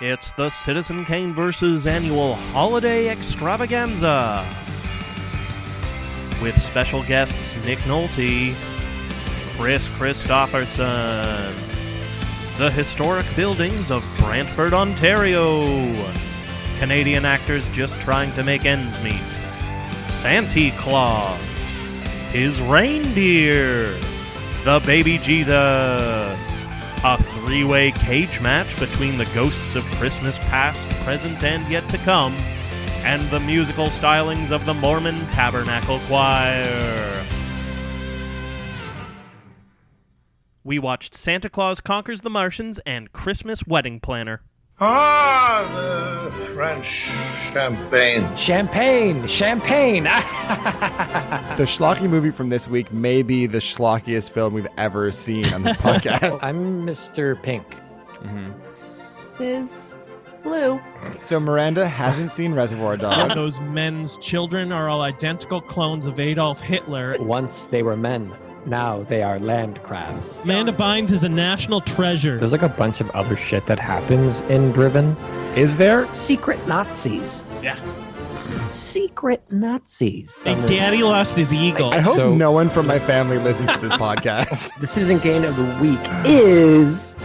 It's the Citizen Kane vs. Annual Holiday Extravaganza with special guests Nick Nolte, Chris Christopherson, the historic buildings of Brantford, Ontario, Canadian actors just trying to make ends meet, Santa Claus, his reindeer, the baby Jesus, a three-way cage match between the ghosts of Christmas past, present, and yet to come, and the musical stylings of the Mormon Tabernacle Choir. We watched Santa Claus Conquers the Martians and Christmas Wedding Planner. Ah, the French champagne. Champagne! The schlocky movie from this week may be the schlockiest film we've ever seen on this podcast. I'm Mr. Pink. Sis Blue. So Miranda hasn't seen Reservoir Dogs. Those men's children are all identical clones of Adolf Hitler. Once they were men, now they are land crabs. Amanda Bynes is a national treasure. There's like a bunch of other shit that happens in Driven. Is there? Secret Nazis. Yeah. Secret Nazis. Hey, Daddy lost his eagle. I hope So- no one from my family listens to this podcast. The Citizen Kane of the week is...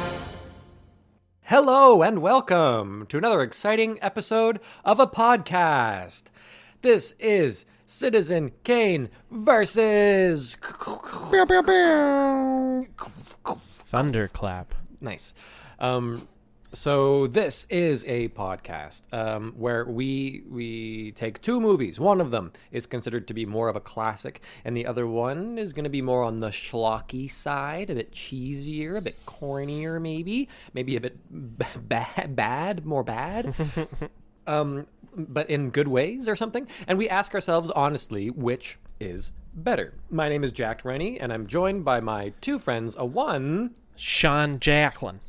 Hello and welcome to another exciting episode of a podcast. This is Citizen Kane versus... Thunderclap. Nice. So this is a podcast where we take two movies. One of them is considered to be more of a classic, and the other one is going to be more on the schlocky side, a bit cheesier, a bit cornier, maybe a bit more bad. But in good ways or something. And we ask ourselves honestly, which is better? My name is Jack Rennie, and I'm joined by my two friends, Sean Jacqueline.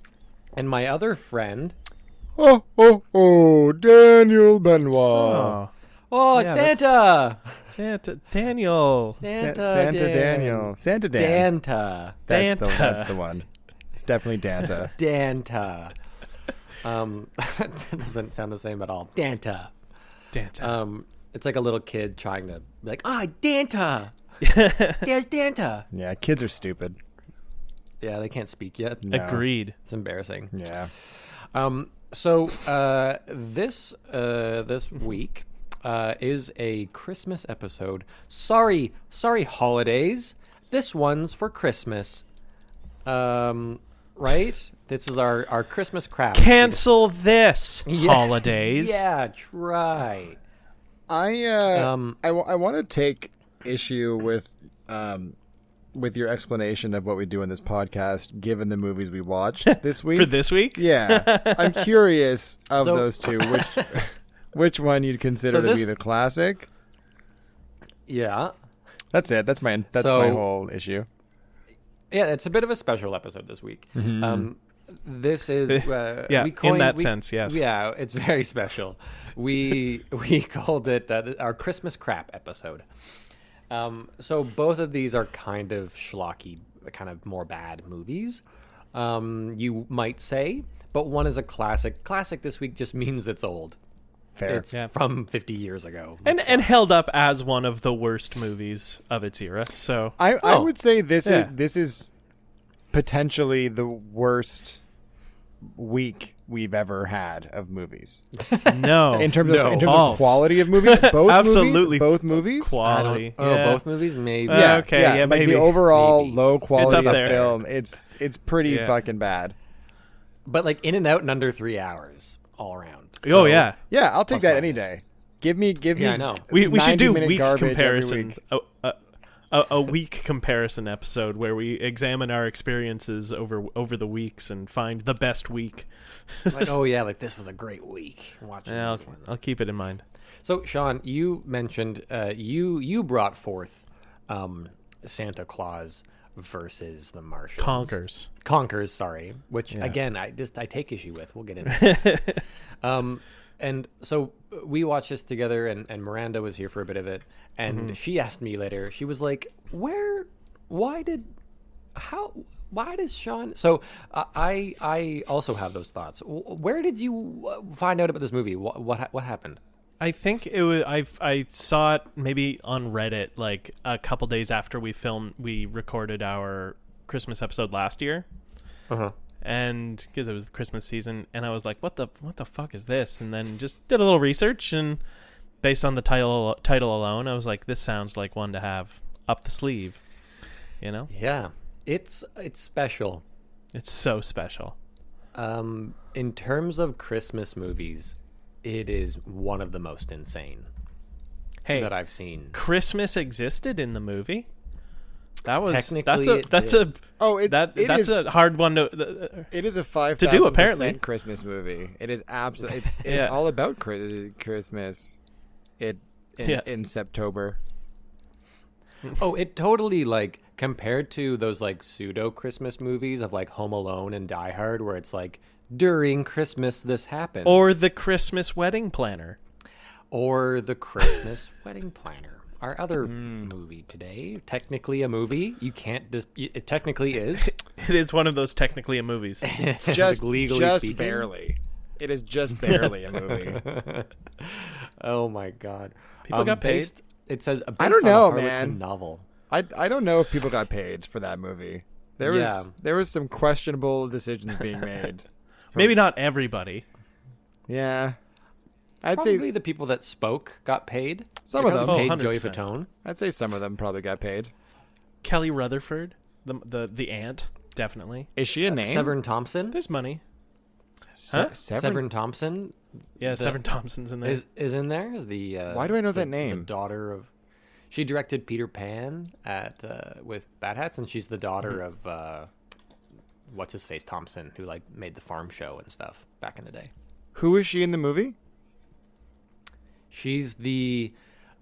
and my other friend. Daniel Benoit. Oh, Yeah, Santa! Santa Daniel. Santa Daniel. Santa Dan. Danta. That's the one. It's definitely Danta. Danta. That doesn't sound the same at all. Danta. It's like a little kid trying to be like, Danta. There's Danta. Yeah, kids are stupid. Yeah, they can't speak yet. No. Agreed. It's embarrassing. Yeah. So this week is a Christmas episode. Sorry, holidays. This one's for Christmas. Right? This is our Christmas crap. Cancel this, holidays. Yeah, try. I want to take issue with your explanation of what we do in this podcast, given the movies we watched this week. For this week? Yeah, I'm curious of So- those two, which one you'd consider to be the classic. Yeah. That's it. That's my So- whole issue. Yeah, it's a bit of a special episode this week. This is Yeah, we coined, in that sense, yes. Yeah, it's very special. We called it our Christmas crap episode. So both of these are kind of schlocky, kind of more bad movies, you might say. But one is a classic. Classic this week just means it's old. Fair. It's from 50 years ago. And held up as one of the worst movies of its era. So I would say this is potentially the worst week we've ever had of movies. no. In terms of False. quality of movies, Absolutely. both movies. Quality. Both movies, maybe. Okay, yeah, like maybe. the overall Maybe. low quality It's of up there. film. It's pretty fucking bad. But like in and out in under 3 hours all around. Oh yeah. Yeah, I'll take that any minus. day. Give me. Yeah, I know. We should do 90-minute week garbage every comparison. week. A week comparison episode where we examine our experiences over the weeks and find the best week. Like, oh yeah, like this was a great week watching Yeah, these ones. I'll keep it in mind. So Sean, you mentioned you brought forth Santa Claus versus the Martians. Conquers, sorry. Which again, I take issue with. We'll get into it. And so we watched this together, and Miranda was here for a bit of it, and she asked me later. She was like, "Why did why does Sean? So I also have those thoughts. Where did you find out about this movie? What happened? I think it was. I saw it maybe on Reddit like a couple days after we recorded our Christmas episode last year. And because it was the Christmas season, and I was like, what the fuck is this? And then just did a little research, and based on the title alone, I was like, this sounds like one to have up the sleeve, you know? Yeah, it's special. It's so special. In terms of Christmas movies, it is one of the most insane that I've seen. Christmas existed in the movie. That was Technically, that's a hard one to. It is a 5,000% to do, apparently. Christmas movie. It is absolutely. It's all about Christmas. In Septober. Oh, it totally, like, compared to those like pseudo Christmas movies of like Home Alone and Die Hard, where it's like during Christmas this happens, or the Christmas Wedding Planner, or the Christmas Wedding Planner. Our other movie today, technically a movie. You can't it technically is. It is one of those technically a movies. just legally speaking. Barely. It is just barely a movie. Oh my god! People got paid. It says based I don't on know, a Harlequin man. Novel. I don't know if people got paid for that movie. There was some questionable decisions being made. Maybe not everybody. Yeah. I'd Probably say the people that spoke got paid. Some of them. Paid 100%. Joey Fatone. I'd say some of them probably got paid. Kelly Rutherford, the aunt, definitely. Is she a name? Severn Thompson. There's money. Severn Thompson. Yeah, Severn Thompson's in there. Is in there. The Why do I know that name? The daughter of. She directed Peter Pan with Bad Hats, and she's the daughter of what's his face Thompson, who like made the Farm Show and stuff back in the day. Who is she in the movie? She's the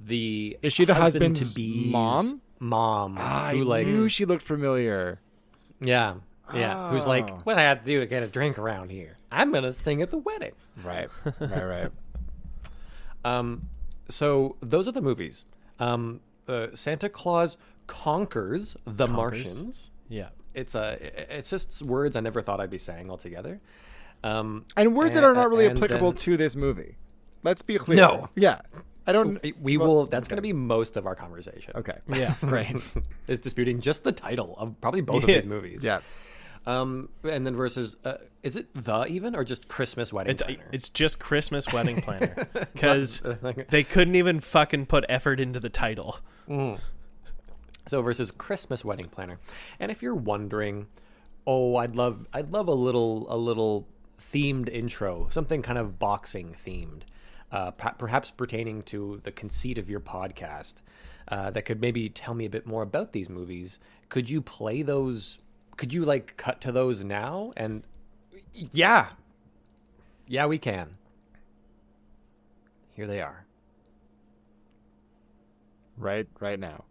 Is she the husband's husband-to-be's mom? Mom. I who like knew she looked familiar. yeah. Who's like, Oh. what I have to do to get a drink around here? I'm gonna sing at the wedding. Right. So those are the movies. Santa Claus conquers the Martians. Yeah. It's just words I never thought I'd be saying altogether. And words that are not really and applicable then- to this movie. Let's be clear. No. Yeah. I don't. We will. That's going to be most of our conversation. Okay. Yeah. Great. Is disputing just the title of probably both of these movies. Yeah. And then versus, is it the even or just Christmas Wedding Planner? It's just Christmas Wedding Planner because they couldn't even fucking put effort into the title. So versus Christmas Wedding Planner. And if you're wondering, I'd love a little themed intro, something kind of boxing themed, perhaps pertaining to the conceit of your podcast, that could maybe tell me a bit more about these movies. Could you play those? Could you like cut to those now? And yeah, we can. Here they are. Right now.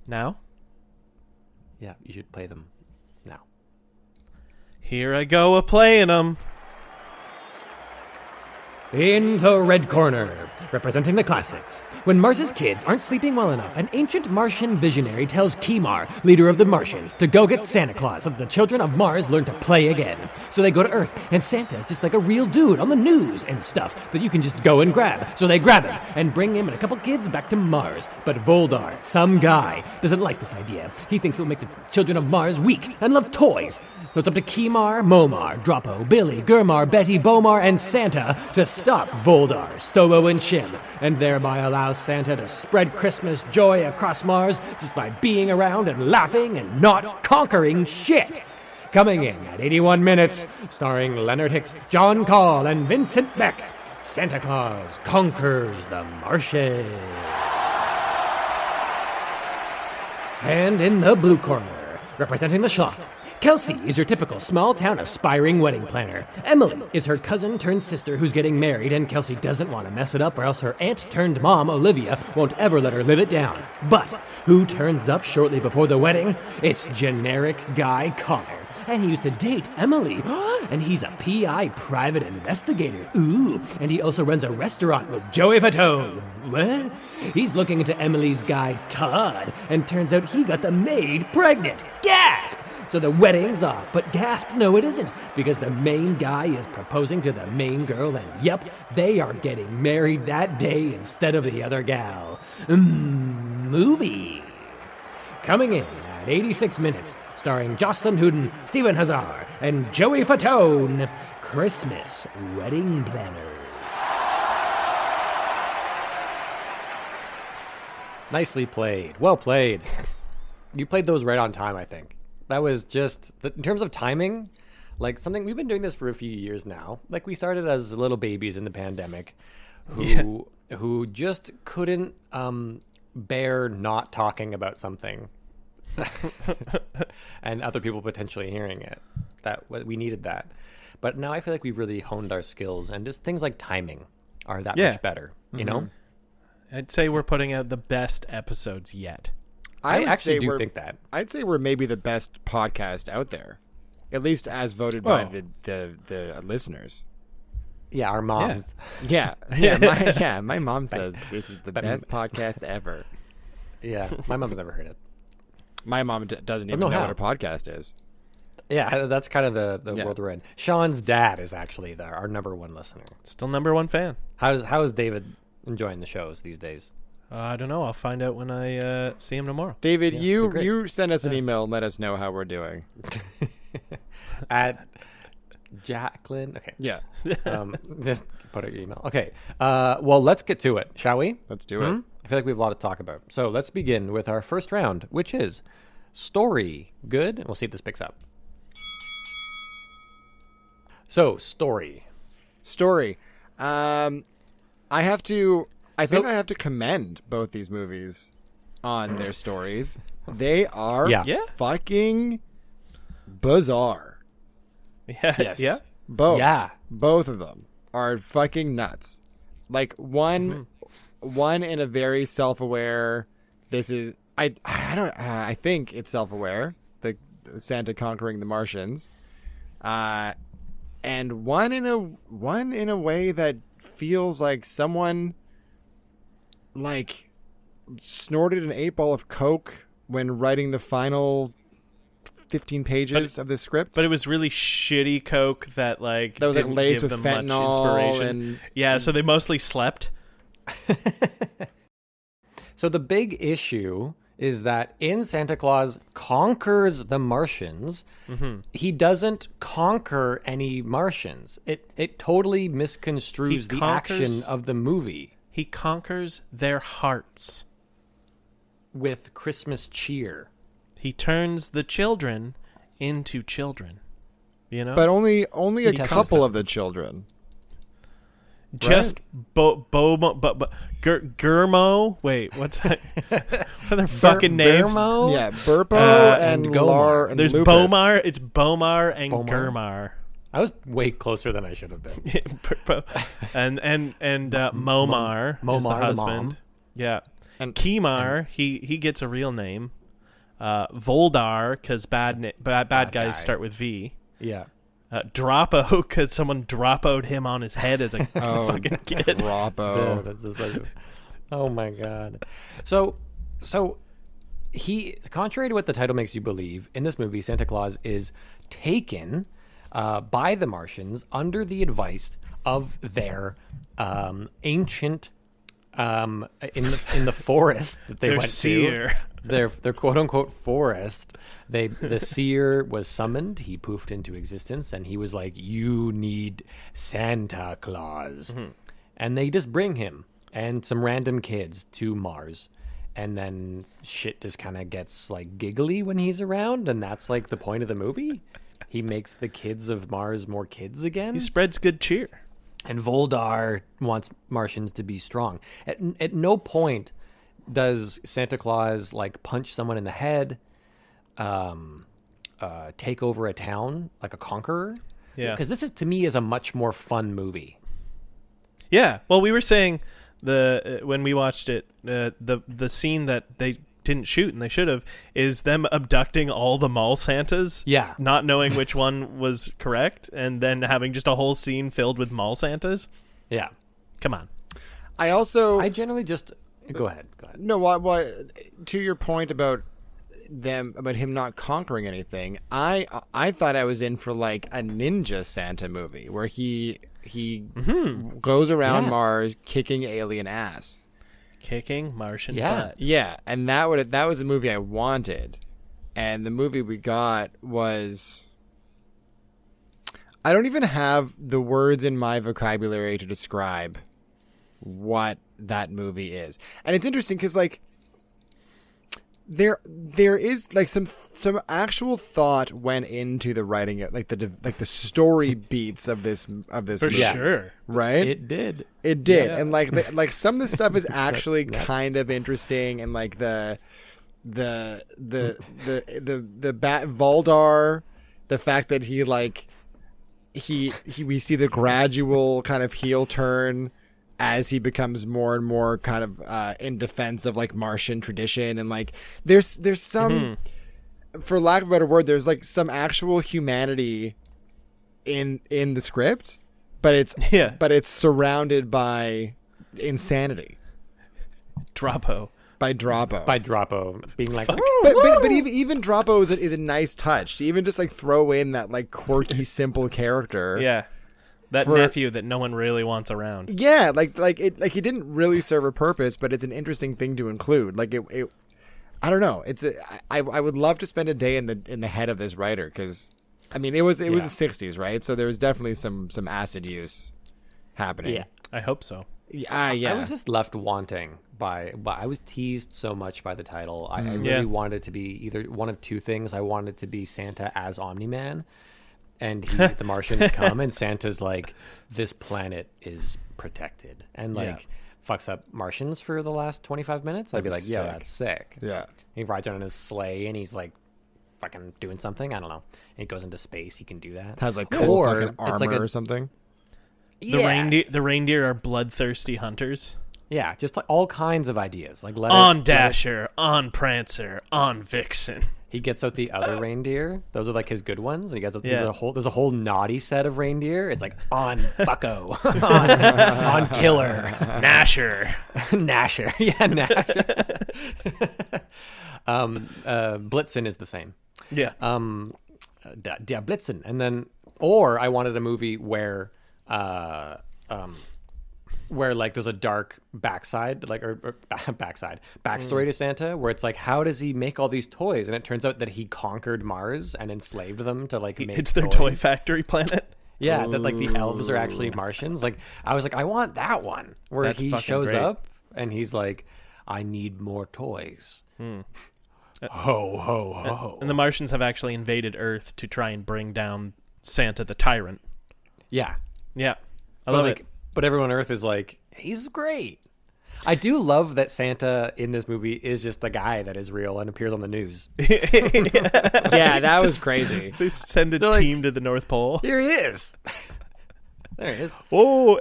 Now? Yeah, you should play them now. Here I go a-playing them. In the red corner, representing the classics. When Mars's kids aren't sleeping well enough, an ancient Martian visionary tells Kimar, leader of the Martians, to go get Santa Claus so that the children of Mars learn to play again. So they go to Earth, and Santa's just like a real dude on the news and stuff that you can just go and grab. So they grab him and bring him and a couple kids back to Mars. But Voldar, some guy, doesn't like this idea. He thinks it will make the children of Mars weak and love toys. So it's up to Kimar, Momar, Droppo, Billy, Gurmar, Betty, Bomar, and Santa to stop Voldar, Stobo, and Shim, and thereby allow Santa to spread Christmas joy across Mars just by being around and laughing and not conquering shit. Coming in at 81 minutes, starring Leonard Hicks, John Call, and Vincent Beck, Santa Claus Conquers the Martians. And in the blue corner, representing the schlock, Kelsey is your typical small-town aspiring wedding planner. Emily is her cousin-turned-sister who's getting married, and Kelsey doesn't want to mess it up or else her aunt-turned-mom, Olivia, won't ever let her live it down. But who turns up shortly before the wedding? It's generic guy Connor, and he used to date Emily. And he's a PI private investigator. Ooh, and he also runs a restaurant with Joey Fatone. What? He's looking into Emily's guy, Todd, and turns out he got the maid pregnant. Gasp! So the wedding's off, but gasp, no it isn't, because the main guy is proposing to the main girl, and yep, they are getting married that day instead of the other gal. Movie. Coming in at 86 minutes, starring Jocelyn Hooden, Stephen Hazar, and Joey Fatone, Christmas Wedding Planner. Nicely played. Well played. You played those right on time, I think. That was just, in terms of timing, like something, we've been doing this for a few years now. Like we started as little babies in the pandemic who just couldn't bear not talking about something and other people potentially hearing it. We needed that. But now I feel like we've really honed our skills, and just things like timing are that much better, you know? I'd say we're putting out the best episodes yet. I actually do think that. I'd say we're maybe the best podcast out there, at least as voted by the listeners. Yeah, our moms. Yeah, my mom says this is the best podcast ever. Yeah, my mom's never heard it. My mom doesn't even know what a podcast is. Yeah, that's kind of the world we're in. Sean's dad is actually our number one listener. Still number one fan. How is David enjoying the shows these days? I don't know. I'll find out when I see him tomorrow. David, you send us an email and let us know how we're doing. At Jacqueline. Okay. Yeah. Just put out your email. Okay. Well, let's get to it, shall we? Let's do it. I feel like we have a lot to talk about. So let's begin with our first round, which is story. Good. We'll see if this picks up. So, story. I think I have to commend both these movies on their stories. They are fucking bizarre. Yeah. Yes. Yeah. Both. Yeah. Both of them are fucking nuts. Like one in a very self-aware. This is I think it's self-aware. The Santa conquering the Martians. And one in a way that feels like someone like snorted an 8-ball of coke when writing the final 15 pages of the script. But it was really shitty coke that was like laced with them fentanyl much inspiration. So they mostly slept. So the big issue is that in Santa Claus Conquers the Martians, he doesn't conquer any Martians. It totally misconstrues the action of the movie. He conquers their hearts with Christmas cheer. He turns the children into children. You know? But only a couple of the children. Just Gurmo. Wait, what's that? What are their fucking names? Burmo? Yeah, Burpo and Lar and There's Lupus. Bomar. It's Bomar and Gurmar. I was way closer than I should have been. and Momar is the husband. Yeah. And Kimar, he gets a real name. Voldar, because bad guys start with V. Yeah. Droppo, because someone droppoed him on his head as a fucking kid. Droppo. Oh my god. So he, contrary to what the title makes you believe, in this movie, Santa Claus is taken by the Martians under the advice of their ancient in the forest that they went seer. to. Their quote unquote forest. The seer was summoned. He poofed into existence, and he was like, "You need Santa Claus," and they just bring him and some random kids to Mars. And then shit just kind of gets like giggly when he's around, and that's like the point of the movie. He makes the kids of Mars more kids again. He spreads good cheer. And Voldar wants Martians to be strong. At no point does Santa Claus like punch someone in the head, take over a town like a conqueror. Yeah. Because this is, to me, is a much more fun movie. Yeah. Well, we were saying when we watched it, the scene that they didn't shoot, and they should have, is them abducting all the mall Santas. Yeah. Not knowing which one was correct, and then having just a whole scene filled with mall Santas. Yeah. Come on. I generally just go ahead. No, what to your point about him not conquering anything, I thought I was in for like a ninja Santa movie where he goes around Mars kicking alien ass. Kicking Martian butt. Yeah, and that was the movie I wanted. And the movie we got was, I don't even have the words in my vocabulary to describe what that movie is. And it's interesting because like there is like some actual thought went into the writing, like the story beats of this For movie, sure. right? It did. Yeah. And like some of the stuff is actually kind of interesting, and like the Voldar, the fact that he we see the gradual kind of heel turn as he becomes more and more kind of in defense of like Martian tradition, and like there's some, for lack of a better word, there's like some actual humanity in the script, but it's surrounded by insanity. Droppo. By Droppo being like, but even Droppo is a nice touch to even just like throw in that like quirky simple character. Yeah. That nephew that no one really wants around. Yeah, like it didn't really serve a purpose, but it's an interesting thing to include. Like it I don't know. I would love to spend a day in the head of this writer, because I mean it was the 60s, right? So there was definitely some acid use happening. Yeah, I hope so. Yeah. I was just left wanting I was teased so much by the title. I really wanted it to be either one of two things. I wanted it to be Santa as Omni-Man, and the Martians come, and Santa's like, this planet is protected, and like fucks up Martians for the last 25 minutes. I'd be like, yeah, that's sick. Yeah. He rides around in his sleigh, and he's like fucking doing something. I don't know. And he goes into space. He can do that. Has like cool Or fucking armor it's like or something. The reindeer are bloodthirsty hunters. Yeah, just like all kinds of ideas. Like on Dasher, on Prancer, on Vixen. He gets out the other reindeer. Those are like his good ones. And he gets out there's a whole naughty set of reindeer. It's like on Bucko, on Killer, Nasher. Nasher. Yeah, Nasher. Blitzen is the same. Yeah. Der Blitzen. And then, or I wanted a movie where like there's a dark backside, like or backstory to Santa, where it's like, how does he make all these toys? And it turns out that he conquered Mars and enslaved them to like make it's their toys. Toy factory planet. Yeah, that like the elves are actually Martians. Like I was like, I want that one where That's he fucking shows great. up and he's like, I need more toys. Ho ho ho. And the Martians have actually invaded Earth to try and bring down Santa the Tyrant. Yeah. Yeah. I love it. But everyone on Earth is like, he's great. I do love that Santa in this movie is just the guy that is real and appears on the news. Yeah, that was crazy. They send a They're team to the North Pole. Here he is. There he is. Whoa.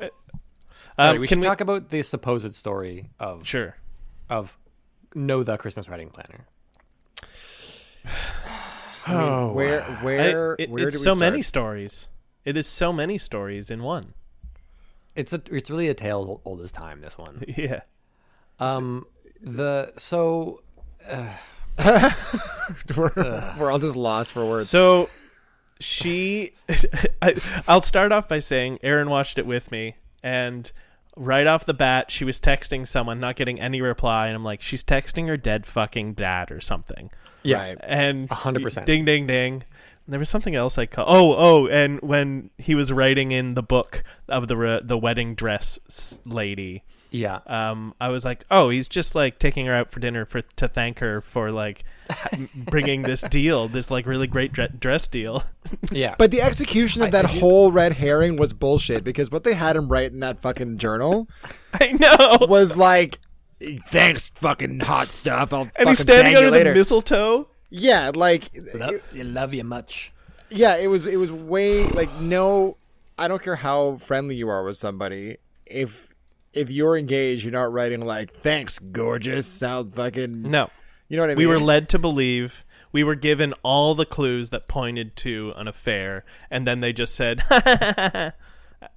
We should talk about the supposed story of the Christmas Writing Planner. I mean, where do we it's so start? many stories. It is so many stories in one. It's really a tale old as time, this one. Yeah. We're all just lost for words. So I'll start off by saying Erin watched it with me, and right off the bat, she was texting someone, not getting any reply, and I'm like, she's texting her dead fucking dad or something. Yeah. Right. And 100%. Ding, ding, ding. There was something else I called. Oh, and when he was writing in the book of the wedding dress lady, Yeah. I was like, oh, he's just like taking her out for dinner to thank her for like bringing this deal, this like really great dress deal. Yeah. But the execution of that whole red herring was bullshit, because what they had him write in that fucking journal I know. was like, thanks, fucking hot stuff. I'll And fucking he's standing bang you under later. the mistletoe. Yeah, like, you love you much. yeah, it was way like, no, I don't care how friendly you are with somebody. If you're engaged, you're not writing like, thanks, gorgeous. Sound fucking No. You know what I mean? We were led to believe. We were given all the clues that pointed to an affair, and then they just said,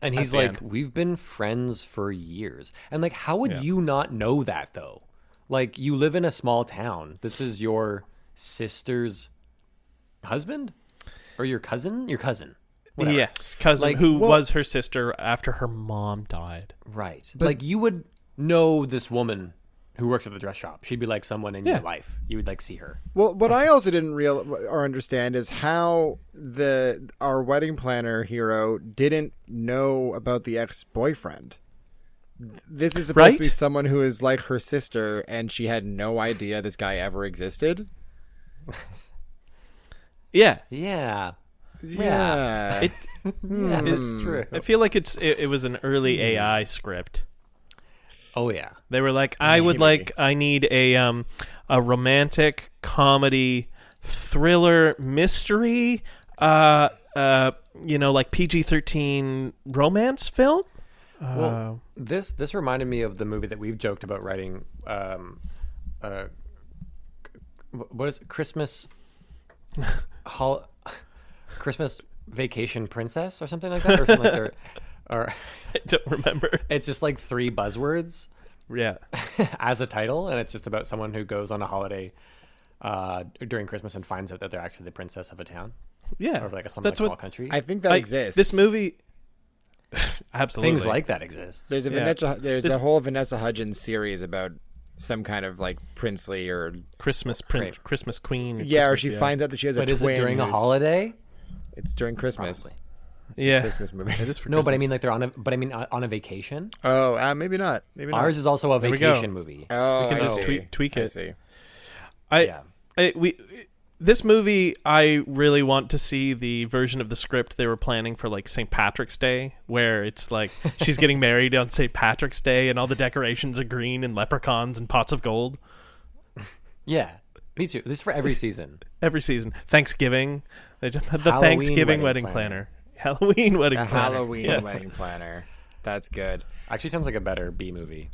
And he's the like, end. we've been friends for years. And like, how would you not know that though? Like, you live in a small town. This is your sister's husband? Or your cousin? Your cousin. Whatever. yes, cousin, Like, who well- was her sister after her mom died. Right. Like, you would know this woman who works at the dress shop. She'd be like someone in your life. You would like see her. Well, what I also didn't or understand is how our wedding planner hero didn't know about the ex-boyfriend. This is supposed to be Right? someone who is like her sister, and she had no idea this guy ever existed. Yeah. Yeah. Yeah. It, Yeah, that's true. I feel like it was an early AI script. Oh, yeah. They were like, I need a romantic comedy thriller mystery, like PG-13 romance film. Well, this reminded me of the movie that we've joked about writing. What is it? Christmas Vacation Princess or something like that, or something like that. Or I don't remember. it's just like 3 buzzwords Yeah. as a title, and it's just about someone who goes on a holiday during Christmas and finds out that they're actually the princess of a town Yeah. or like a That's small what country. I think that exists. This movie. Absolutely. Things like that exist. There's a whole Vanessa Hudgens series about some kind of like princely or Christmas Great. Christmas Queen. yeah, or Christmas, she finds out that she has But a is twin. it during a who's- holiday? It's during Christmas. Probably. It's a Yeah. Christmas movie. It is for No, but I Christmas. mean like they're on a vacation. Oh, maybe not. Maybe not. Ours is also a There we go. vacation movie. Oh, We can I just see. tweak I it. see. Yeah. This movie, I really want to see the version of the script they were planning for like St. Patrick's Day, where it's like she's getting married on St. Patrick's Day and all the decorations are green and leprechauns and pots of gold. Yeah. Me too. This is for every season. Every season. Thanksgiving. They just had the Halloween Thanksgiving wedding wedding planner. Halloween wedding A planner. Halloween Yeah. wedding planner. That's good. Actually sounds like a better B movie.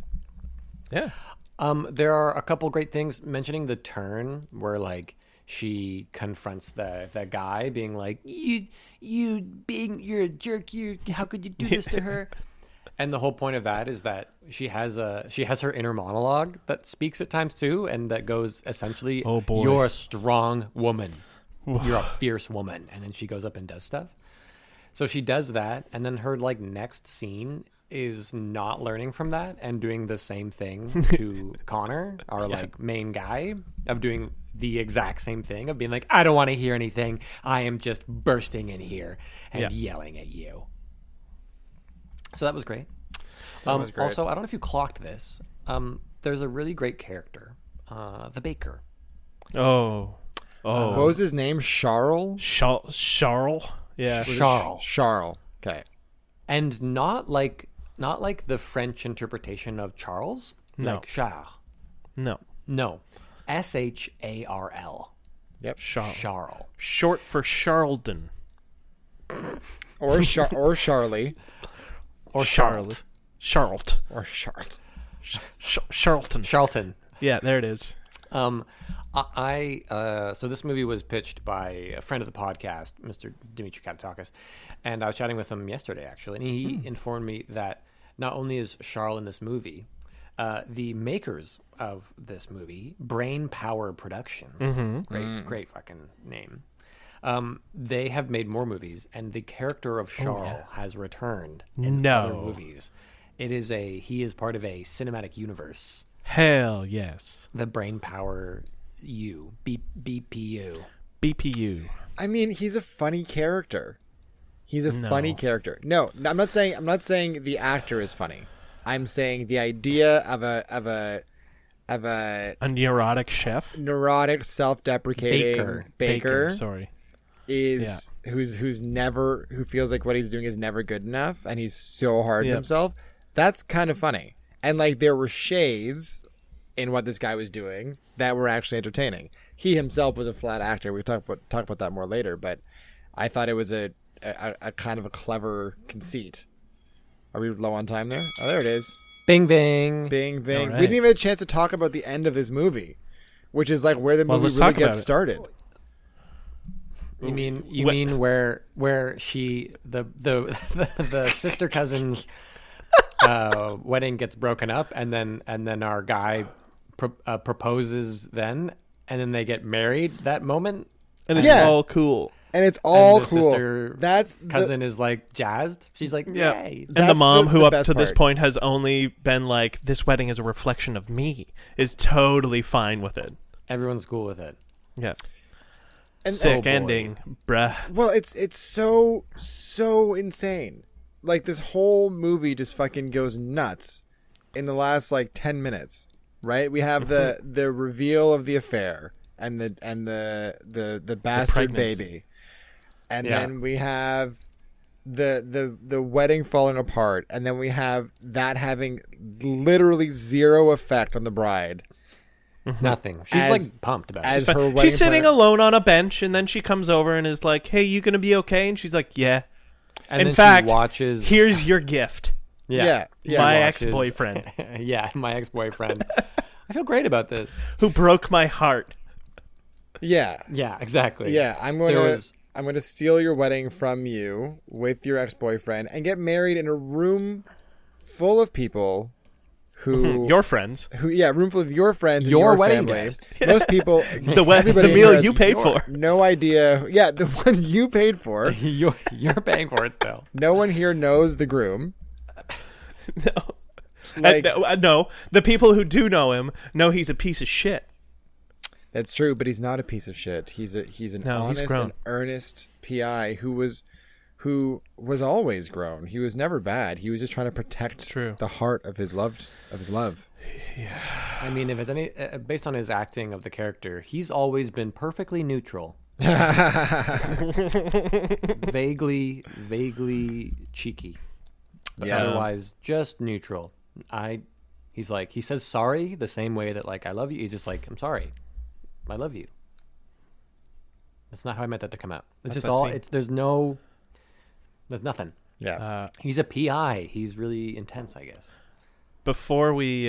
Yeah. There are a couple great things mentioning the turn where like she confronts the guy being like, you're a jerk, how could you do this to her? And the whole point of that is that she has her inner monologue that speaks at times too, and that goes essentially, Oh, boy. you're a strong woman. You're a fierce woman. And then she goes up and does stuff. So she does that, and then her like next scene is not learning from that and doing the same thing to Connor, our like main guy, of doing the exact same thing of being like, I don't want to hear anything. I am just bursting in here and yelling at you. So that was great. was great. Also, I don't know if you clocked this. There's a really great character, the baker. Oh. What was his name? Charles? Charles. Yeah. Charles. Charles. Okay. And not like the French interpretation of Charles, No. like Charles. No. No, Sharl. Yep. Charles. Short for Charlton. Or Charlie. Or Charlotte. Charlotte. Or Charlotte. Charlton. Charlton. Yeah, there it is. So this movie was pitched by a friend of the podcast, Mr. Dimitri Katatakis, and I was chatting with him yesterday, actually, and he informed me that not only is Charles in this movie, the makers of this movie, Brain Power Productions, great fucking name, they have made more movies, and the character of Charles has returned in other movies. He is part of a cinematic universe. Hell yes. The Brain Power BPU. BPU. I mean, he's a funny character. He's a funny character. No, I'm not saying the actor is funny. I'm saying the idea of a A neurotic chef. neurotic, self-deprecating baker Sorry. is who feels like what he's doing is never good enough, and he's so hard on himself. That's kind of funny. And like there were shades in what this guy was doing that were actually entertaining. He himself was a flat actor. We'll talk about that more later, but I thought it was a kind of a clever conceit. Are we low on time there? Oh, there it is. Bing, bing. Bing, bing. All right. We didn't even have a chance to talk about the end of this movie. which is like where the movie let's really talk about gets it. started. You mean where she the sister cousin's wedding gets broken up, and then our guy proposes then, and then they get married that moment, And it's Yeah. all cool. And it's all and the cool. sister That's cousin is like jazzed. She's like, Yeah. yay. And the That's mom, the who up best to this part. point has only been like, this wedding is a reflection of me, is totally fine with it. Everyone's cool with it. Yeah. And- Sick Oh, boy. ending, bruh. Well, it's so insane. Like this whole movie just fucking goes nuts in the last like 10 minutes, right? We have the reveal of the affair and the bastard pregnancy. baby. And Yeah. then we have the wedding falling apart, and then we have that having literally zero effect on the bride. Nothing. She's As- like pumped about as it. her wedding She's sitting planner. alone on a bench, and then she comes over and is like, hey, you gonna be okay? And she's like, yeah. And In then fact, she watches. here's your gift. Yeah. She My watches- ex-boyfriend. Yeah, my ex-boyfriend. I feel great about this. Who broke my heart. Yeah. Yeah, exactly. Yeah, I'm There going was- to steal your wedding from you with your ex-boyfriend and get married in a room full of people who Your friends. room full of your friends and Your your wedding family. guests. Most people The everybody meal here has you paid for. no idea. Yeah, the one you paid for. you're paying for it still. No one here knows the groom. No. Like, No, the people who do know him know he's a piece of shit. that's true, but he's not a piece of shit. He's an No, he's honest grown. and earnest PI who was always grown. He was never bad. He was just trying to protect True. the heart of his love. I mean, if it's any based on his acting of the character, he's always been perfectly neutral, vaguely cheeky, but Yeah. otherwise just neutral. He says sorry the same way that like I love you. He's just like, I'm sorry, I love you. That's not how I meant that to come out. It's That's just that all. scene. There's nothing. Yeah. He's a PI. He's really intense, I guess. Before we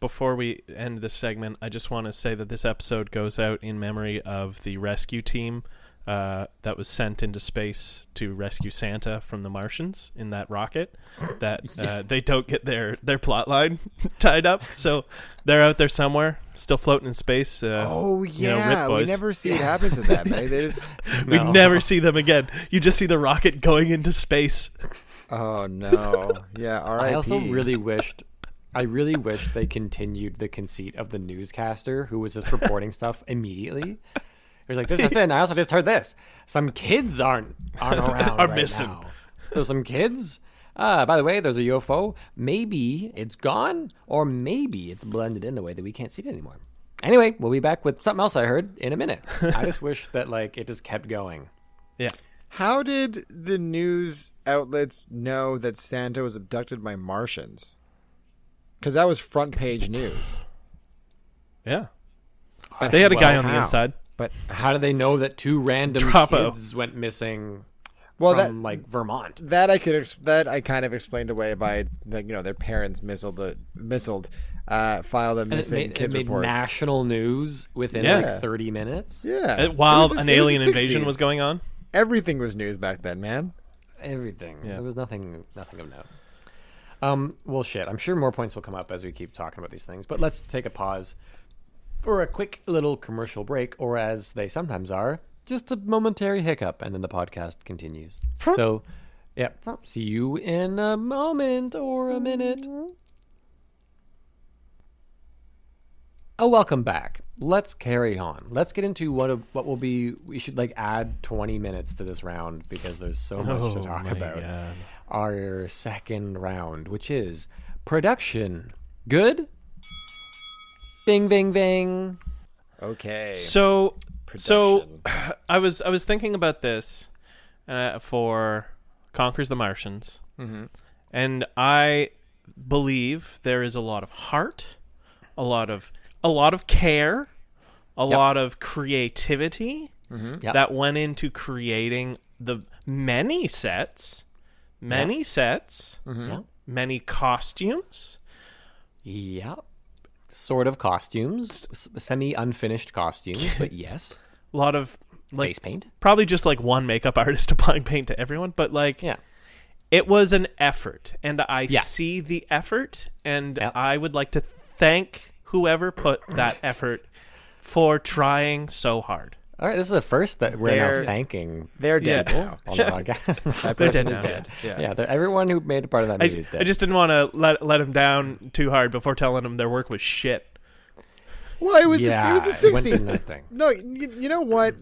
before we end this segment, I just want to say that this episode goes out in memory of the rescue team that was sent into space to rescue Santa from the Martians in that rocket. That they don't get their plot line tied up, so they're out there somewhere, still floating in space. Oh you know, yeah, rip we boys. never see what happens to them. Right? They just, We No. never see them again. You just see the rocket going into space. oh no, yeah. R.I.P. I also really wished they continued the conceit of the newscaster who was just reporting stuff immediately. He was like, "This is it." And I also just heard this. Some kids aren't around. Are right missing. now. There's some kids. By the way, there's a UFO. Maybe it's gone, or maybe it's blended in a way that we can't see it anymore. Anyway, we'll be back with something else I heard in a minute. I just wish that like it just kept going. Yeah. How did the news outlets know that Santa was abducted by Martians? Because that was front page news. Yeah. They had a guy on the how? inside. But How do they know that two random Troppo. kids went missing well, from like Vermont? that I kind of explained away by their parents filed a And missing kids it made report. national news within Yeah. like 30 minutes. Yeah, While It was an the- it was alien the invasion 60s. was going on. Everything was news back then, man. Everything. Yeah. There was nothing of note. Well, shit. I'm sure more points will come up as we keep talking about these things. But let's take a pause for a quick little commercial break, or as they sometimes are, just a momentary hiccup, and then the podcast continues. So, yeah, see you in a moment or a minute. Oh, welcome back. Let's carry on. Let's get into what will be. We should like add 20 minutes to this round because there's so much to talk my about. God. Our second round, which is production. Good? Bing, bing, bing. Okay. So Production. I was thinking about this for Conquers the Martians, and I believe there is a lot of heart, a lot of care, a lot of creativity Yep. that went into creating the many sets, Yep. many costumes. Yep. sort of costumes, semi-unfinished costumes, but yes. A lot of like Face paint. Probably just like one makeup artist applying paint to everyone, but like Yeah. it was an effort, and I Yeah. see the effort, and Yep. I would like to thank whoever put that effort for trying so hard. All right, this is the first that we're now They're- thanking They're dead Yeah. now. on the podcast. That They're person dead is now. dead. Yeah. Yeah, everyone who made a part of that movie is dead. I just didn't want to let them down too hard before telling them their work was shit. Well, it was the it went to 60s. nothing. No, you know what?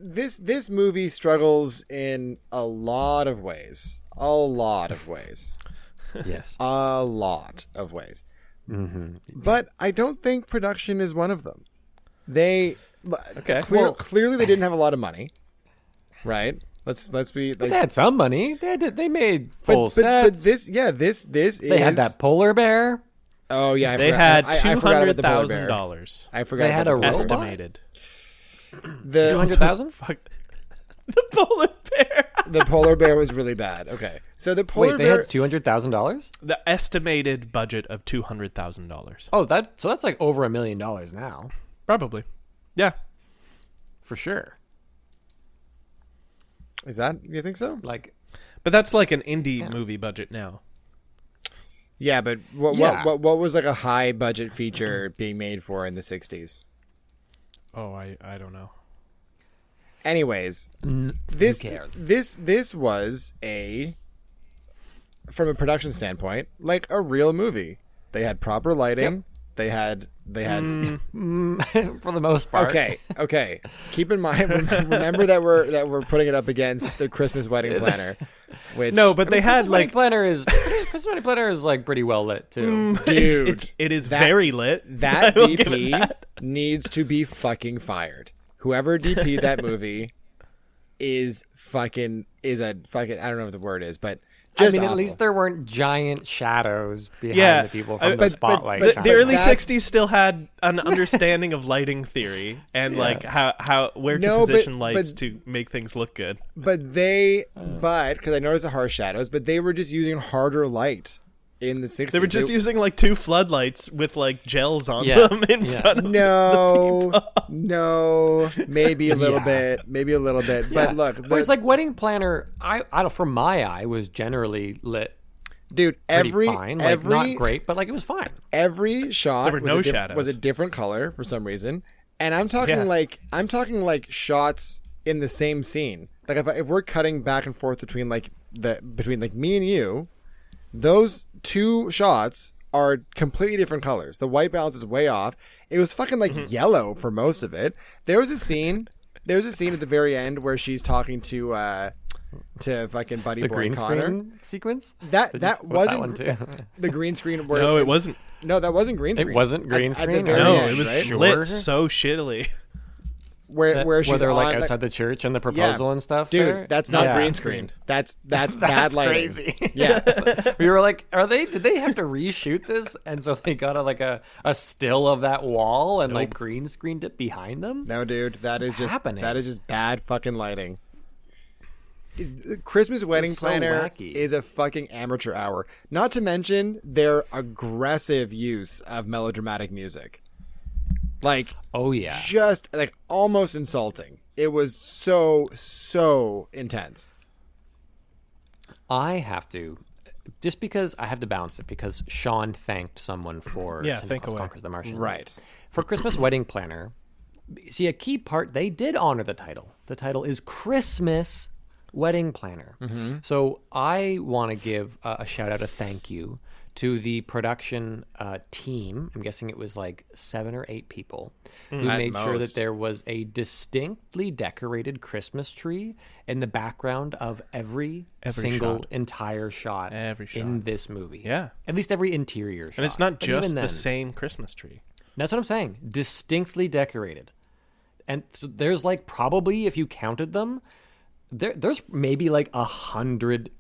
This movie struggles in a lot of ways. A lot of ways. Yes. A lot of ways. Mm-hmm. But I don't think production is one of them. They Okay. clearly they didn't have a lot of money, right? Let's be. But they had some money. They made full sets. But this they had that polar bear. Oh yeah, I They forgot- had I forgot about the polar bear. $200,000 I forgot. They about had the a polar bear. robot? estimated. The 200,000. Fuck. The polar bear. the polar bear was really bad. Okay, so the polar Wait, they bear. had $200,000. The estimated budget of $200,000. Oh, that's like over $1 million now, Probably. Yeah. for sure. Is that you think so? Like, But that's like an indie movie budget now. Yeah, but Yeah. what was like a high budget feature being made for in the 60s? Oh, I don't know. Anyways, who this cares? was from a production standpoint, like a real movie. They had proper lighting. They had for the most part. Okay. Keep in mind, remember that we're putting it up against the Christmas Wedding Planner, which No, but they had Christmas like Wedding Planner is like pretty well lit too. Dude, it is that- very lit. that I will give it DP that. needs to be fucking fired. Whoever DP'd that movie is a fucking I don't know what the word is, but just I mean, awful. at least there weren't giant shadows behind Yeah, the people from the but- spotlight. but The shining. early that- 60s still had an understanding of lighting theory and like how where to No, but- position lights but- to make things look good. But because I noticed the harsh shadows, but they were just using harder light in the 60s. They were just using like two floodlights with like gels on Yeah, them in yeah. front of no, maybe a little Yeah. bit. But look, Whereas like Wedding Planner, I don't, from my eye, was generally lit dude, pretty fine. Like not great, but like it was fine. Every shot There were was no a shadows. was a different color for some reason, and I'm talking like shots in the same scene. Like if we're cutting back and forth between like me and you, those two shots are completely different colors. The white balance is way off. It was fucking like yellow for most of it. There was a scene at the very end where she's talking to fucking Buddy The Boy green Connor. screen sequence. That Did you that put wasn't one too. the green screen. Where No, it wasn't. No, that wasn't green screen. It wasn't green At the screen? very No, end, it was right? Sure. lit so shittily. where she's they're like on, outside the church and the proposal and stuff. Dude, there? that's not Yeah. green screen. That's bad That's lighting. crazy. Yeah. We were like, did they have to reshoot this? And so they got a still of that wall and like green screened it behind them? No, dude, that is happening? just bad fucking lighting. Christmas Wedding It's so Planner wacky. is a fucking amateur hour. Not to mention their aggressive use of melodramatic music. Like, Oh yeah. just like almost insulting. It was so intense. I have to, just because I have to balance it, because Sean thanked someone for Yeah, Santa thank Claus away. Conquers the Martians. Right. For Christmas Wedding Planner, see, a key part, they did honor the title. The title is Christmas Wedding Planner. So I want to give a shout out, a thank you to the production team. I'm guessing it was like 7 or 8 people who At made sure that most. there was a distinctly decorated Christmas tree in the background of every single shot. entire shot, Every shot. in this movie. Yeah. At least every interior shot. And it's not But even just the then- same Christmas tree. That's what I'm saying. Distinctly decorated. And there's like probably, if you counted them, there's maybe like 100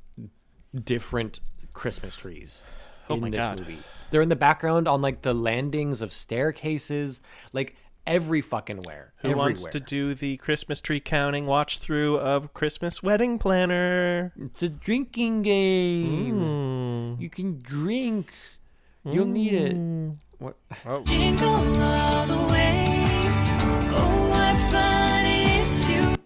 different Christmas trees in my this God. movie. They're in the background on like the landings of staircases, like every fucking where. Who wants to do the Christmas tree counting watch through of Christmas Wedding Planner? It's a drinking game. You can drink You'll need it. What? Jingle all the way. Oh, what fun it is to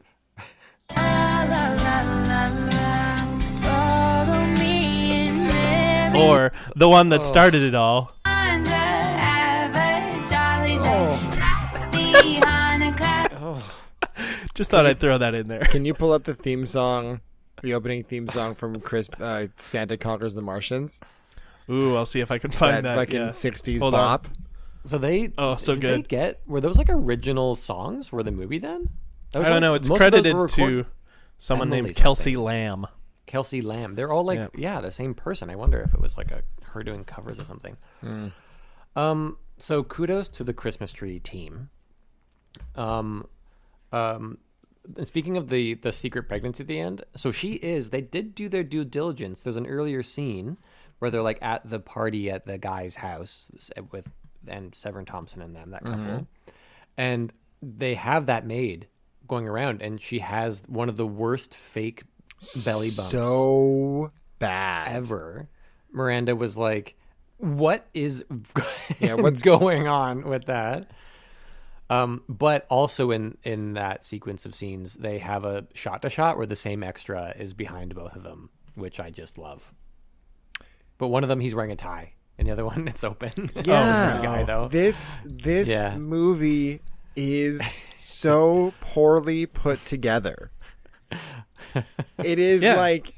la la la la la. Follow me in memory. Or the one that started it all. And have a jolly day. Hanukkah. Just thought I'd throw that in there. Can you pull up the theme song, the opening theme song from Santa Conquers the Martians? Ooh, I'll see if I can find that. Fucking yeah. 60s Hold bop. on. So they so did good. were those like original songs for the movie then? I don't know. It's credited to someone named Emily Kelsey something. Lamb. Kelsey Lamb. They're all like the same person. I wonder if it was like her doing covers or something. So kudos to the Christmas tree team. And speaking of the secret pregnancy at the end, so they did do their due diligence. There's an earlier scene where they're like at the party at the guy's house and Severn Thompson and them, that couple. And they have that maid going around, and she has one of the worst fake belly bumps So bad. ever. Miranda was like, what is what's going on with that? But also in that sequence of scenes, they have a shot-to-shot where the same extra is behind both of them, which I just love. But one of them, he's wearing a tie, and the other one, it's open. Yeah. Same guy, though. This movie is so poorly put together. It is like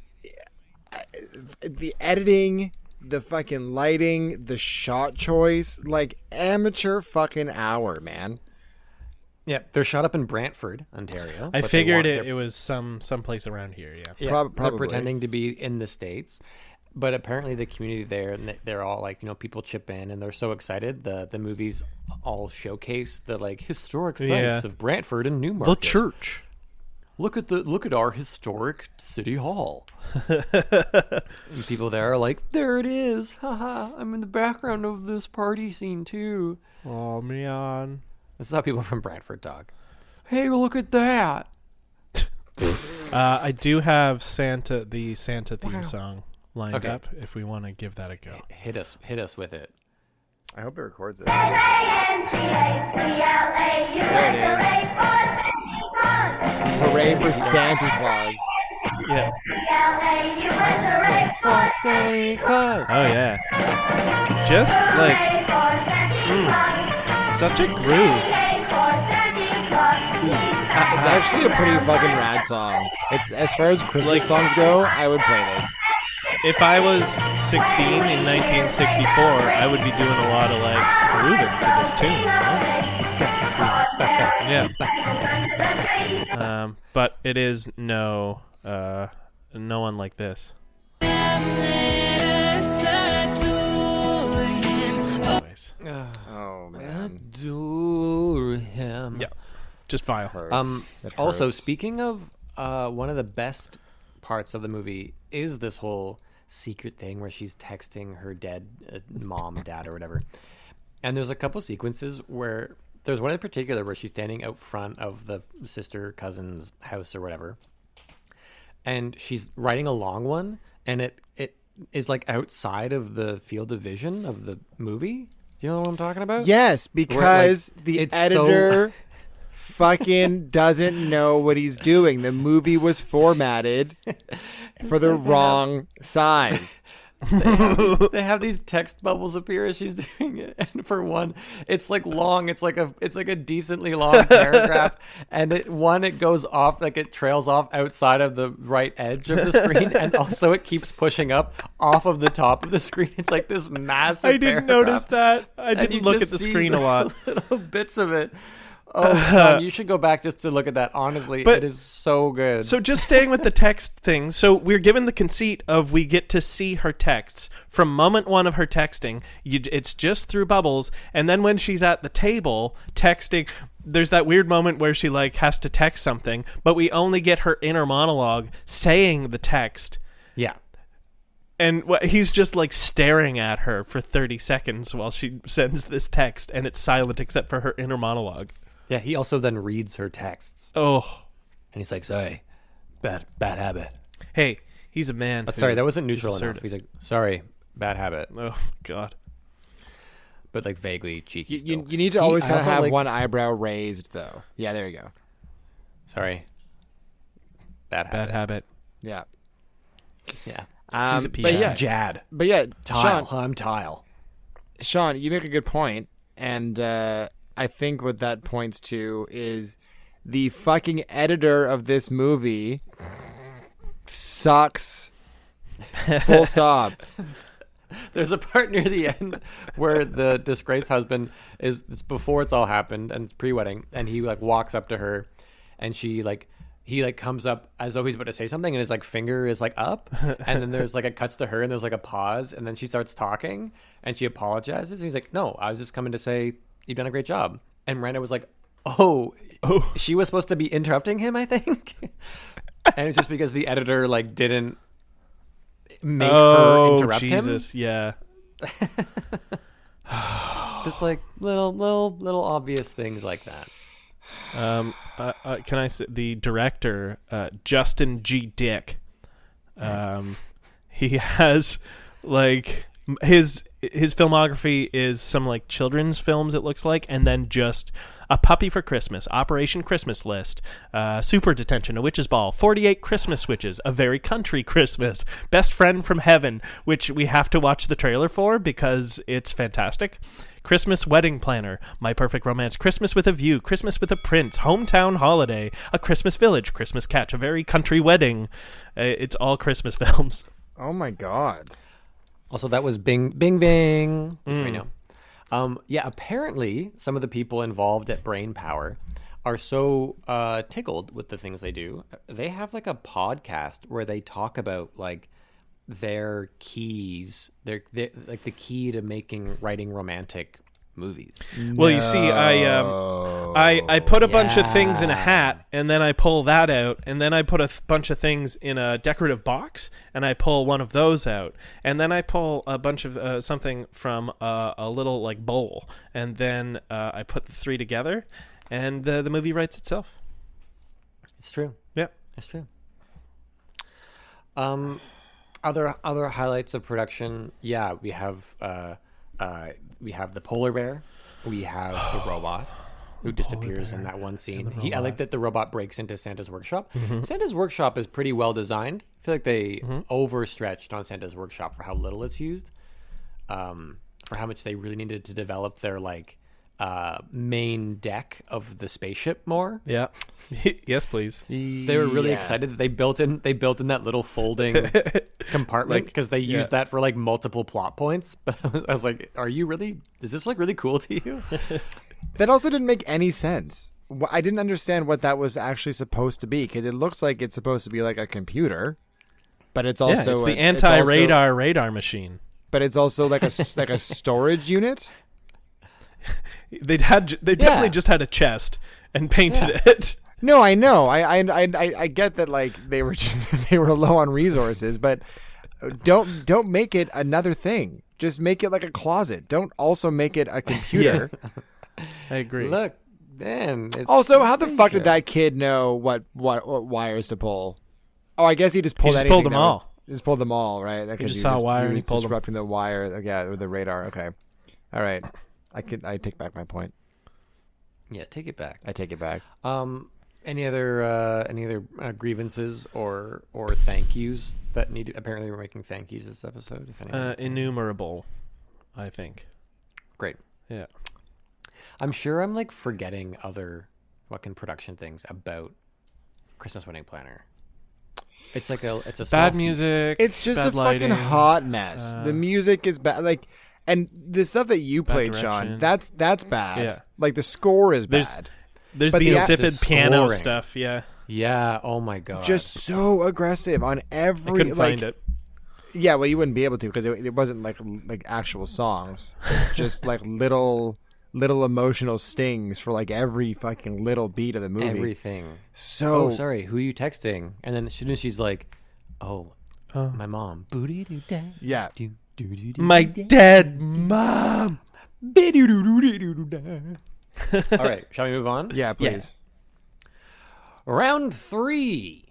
the editing, the fucking lighting, the shot choice, like amateur fucking hour, man. Yeah, they're shot up in Brantford, Ontario. I but figured it was someplace around here. Yeah. Yeah, Probably. they're pretending to be in the States. But apparently the community there, and they're all like, people chip in, and they're so excited. The movies all showcase the like historic sites of Brantford and Newmarket. The church. Look at our historic city hall. And people there are like, there it is. Haha, I'm in the background of this party scene too. Oh man. This is how people from Brantford talk. Hey, look at that. I do have the Santa theme song lined up if we want to give that a go. Hit us with it. I hope it records it. There it is. Hooray for Santa Claus. Yeah. For Santa Claus. Oh yeah. Just like such a groove. It's actually a pretty fucking rad song. It's as far as Christmas songs go, I would play this. If I was 16 in 1964, I would be doing a lot of like grooving to this tune. Yeah. But it is no one like this. Anyways. Oh man. Adore him. Yeah. Just vile. It Also, hurts. speaking of one of the best parts of the movie is this whole secret thing where she's texting her dead dad or whatever. And there's a couple sequences where there's one in particular where she's standing out front of the sister cousin's house or whatever, and she's writing a long one, and it is like outside of the field of vision of the movie. Do you know what I'm talking about? Yes, because the it's editor fucking doesn't know what he's doing. The movie was formatted for the wrong size. They have these text bubbles appear as she's doing it, and for one, it's like long. It's like a decently long paragraph, and it goes off, like it trails off outside of the right edge of the screen, and also it keeps pushing up off of the top of the screen. It's like this massive. I didn't notice that. I didn't look at the screen a lot. Little bits of it. Oh, God, you should go back just to look at that. Honestly, it is so good. So just staying with the text thing. So we're given the conceit of we get to see her texts from moment one of her texting. It's just through bubbles. And then when she's at the table texting, there's that weird moment where she like has to text something, but we only get her inner monologue saying the text. Yeah. And he's just like staring at her for 30 seconds while she sends this text, and it's silent except for her inner monologue. Yeah, he also then reads her texts. Oh. And he's like, sorry, bad habit. Hey, he's a man. Sorry, that wasn't neutral enough. He's like, sorry, bad habit. Oh, God. but like vaguely cheeky. You need to always kind of have one eyebrow raised, though. Yeah, there you go. Sorry. Bad habit. Yeah. Yeah. He's a piece but of yeah, Jad. But yeah, Tile. Sean, I'm Tile. Sean, you make a good point, and I think what that points to is the fucking editor of this movie sucks. Full stop. There's a part near the end where the disgraced husband it's before it's all happened and it's pre-wedding, and he like walks up to her, and he comes up as though he's about to say something, and his like finger is like up, and then there's like it cuts to her, and there's like a pause, and then she starts talking, and she apologizes, and he's like, "No, I was just coming to say you've done a great job." And Miranda was like, "Oh, she was supposed to be interrupting him, I think," and it's just because the editor like didn't make her interrupt Jesus, him. Yeah. Just like little obvious things like that. Can I say the director, Justin G. Dick? He has like his filmography is some like children's films, it looks like, and then just A Puppy for Christmas, Operation Christmas List, Super Detention, A Witch's Ball, 48 Christmas Witches, A Very Country Christmas, Best Friend from Heaven, which we have to watch the trailer for because it's fantastic. Christmas Wedding Planner, My Perfect Romance, Christmas with a View, Christmas with a Prince, Hometown Holiday, A Christmas Village, Christmas Catch, A Very Country Wedding. It's all Christmas films. Oh my god. Also, that was Bing Bing. Just so we know. Yeah, apparently some of the people involved at Brain Power are so tickled with the things they do. They have like a podcast where they talk about like their keys, their like the key to writing romantic movies. Well, you see, I put a bunch of things in a hat, and then I pull that out, and then I put a bunch of things in a decorative box, and I pull one of those out, and then I pull a bunch of something from a little like bowl, and then I put the three together, and the movie writes itself. It's true. Yeah, it's true. Other highlights of production. Yeah, we have the polar bear. We have the robot who disappears in that one scene. I like that the robot breaks into Santa's workshop. Mm-hmm. Santa's workshop is pretty well designed. I feel like they overstretched on Santa's workshop for how little it's used, for how much they really needed to develop their like main deck of the spaceship more. Yeah. Yes, please. They were really excited that they built in that little folding compartment because they used that for like multiple plot points. But I was like, is this like really cool to you? That also didn't make any sense. I didn't understand what that was actually supposed to be, because it looks like it's supposed to be like a computer, but it's also it's the anti-radar radar machine. But it's also like a storage unit. They definitely just had a chest and painted it. No, I know. I get that like they were low on resources, but don't make it another thing. Just make it like a closet. Don't also make it a computer. Yeah. I agree. Look, man. Also, how the fuck did that kid know what wires to pull? Oh, I guess he just pulled. He just pulled them all. He just pulled them all, right? He just saw a wire and he pulled disrupting the wire. Yeah, with the radar. Okay, all right. I take back my point. Yeah, take it back. I take it back. Any other grievances or thank yous that need? Apparently, we're making thank yous this episode. If anyone innumerable, I think. Great. Yeah. I'm sure I'm like forgetting other fucking production things about Christmas Wedding Planner. It's like it's a bad music. It's just bad a lighting, fucking hot mess. The music is bad. Like. And the stuff that you played, Sean, that's bad. Yeah. Like the score is bad. There's the insipid piano stuff. Yeah. Yeah. Oh my god. Just so aggressive on every. I couldn't find it. Yeah, well, you wouldn't be able to because it wasn't like actual songs. It's just like little emotional stings for like every fucking little beat of the movie. Everything. So. Oh, sorry. Who are you texting? And then as soon as she's like, "Oh, my mom." Yeah. My dead mom. All right, shall we move on? Yeah, please. Yeah. Round 3.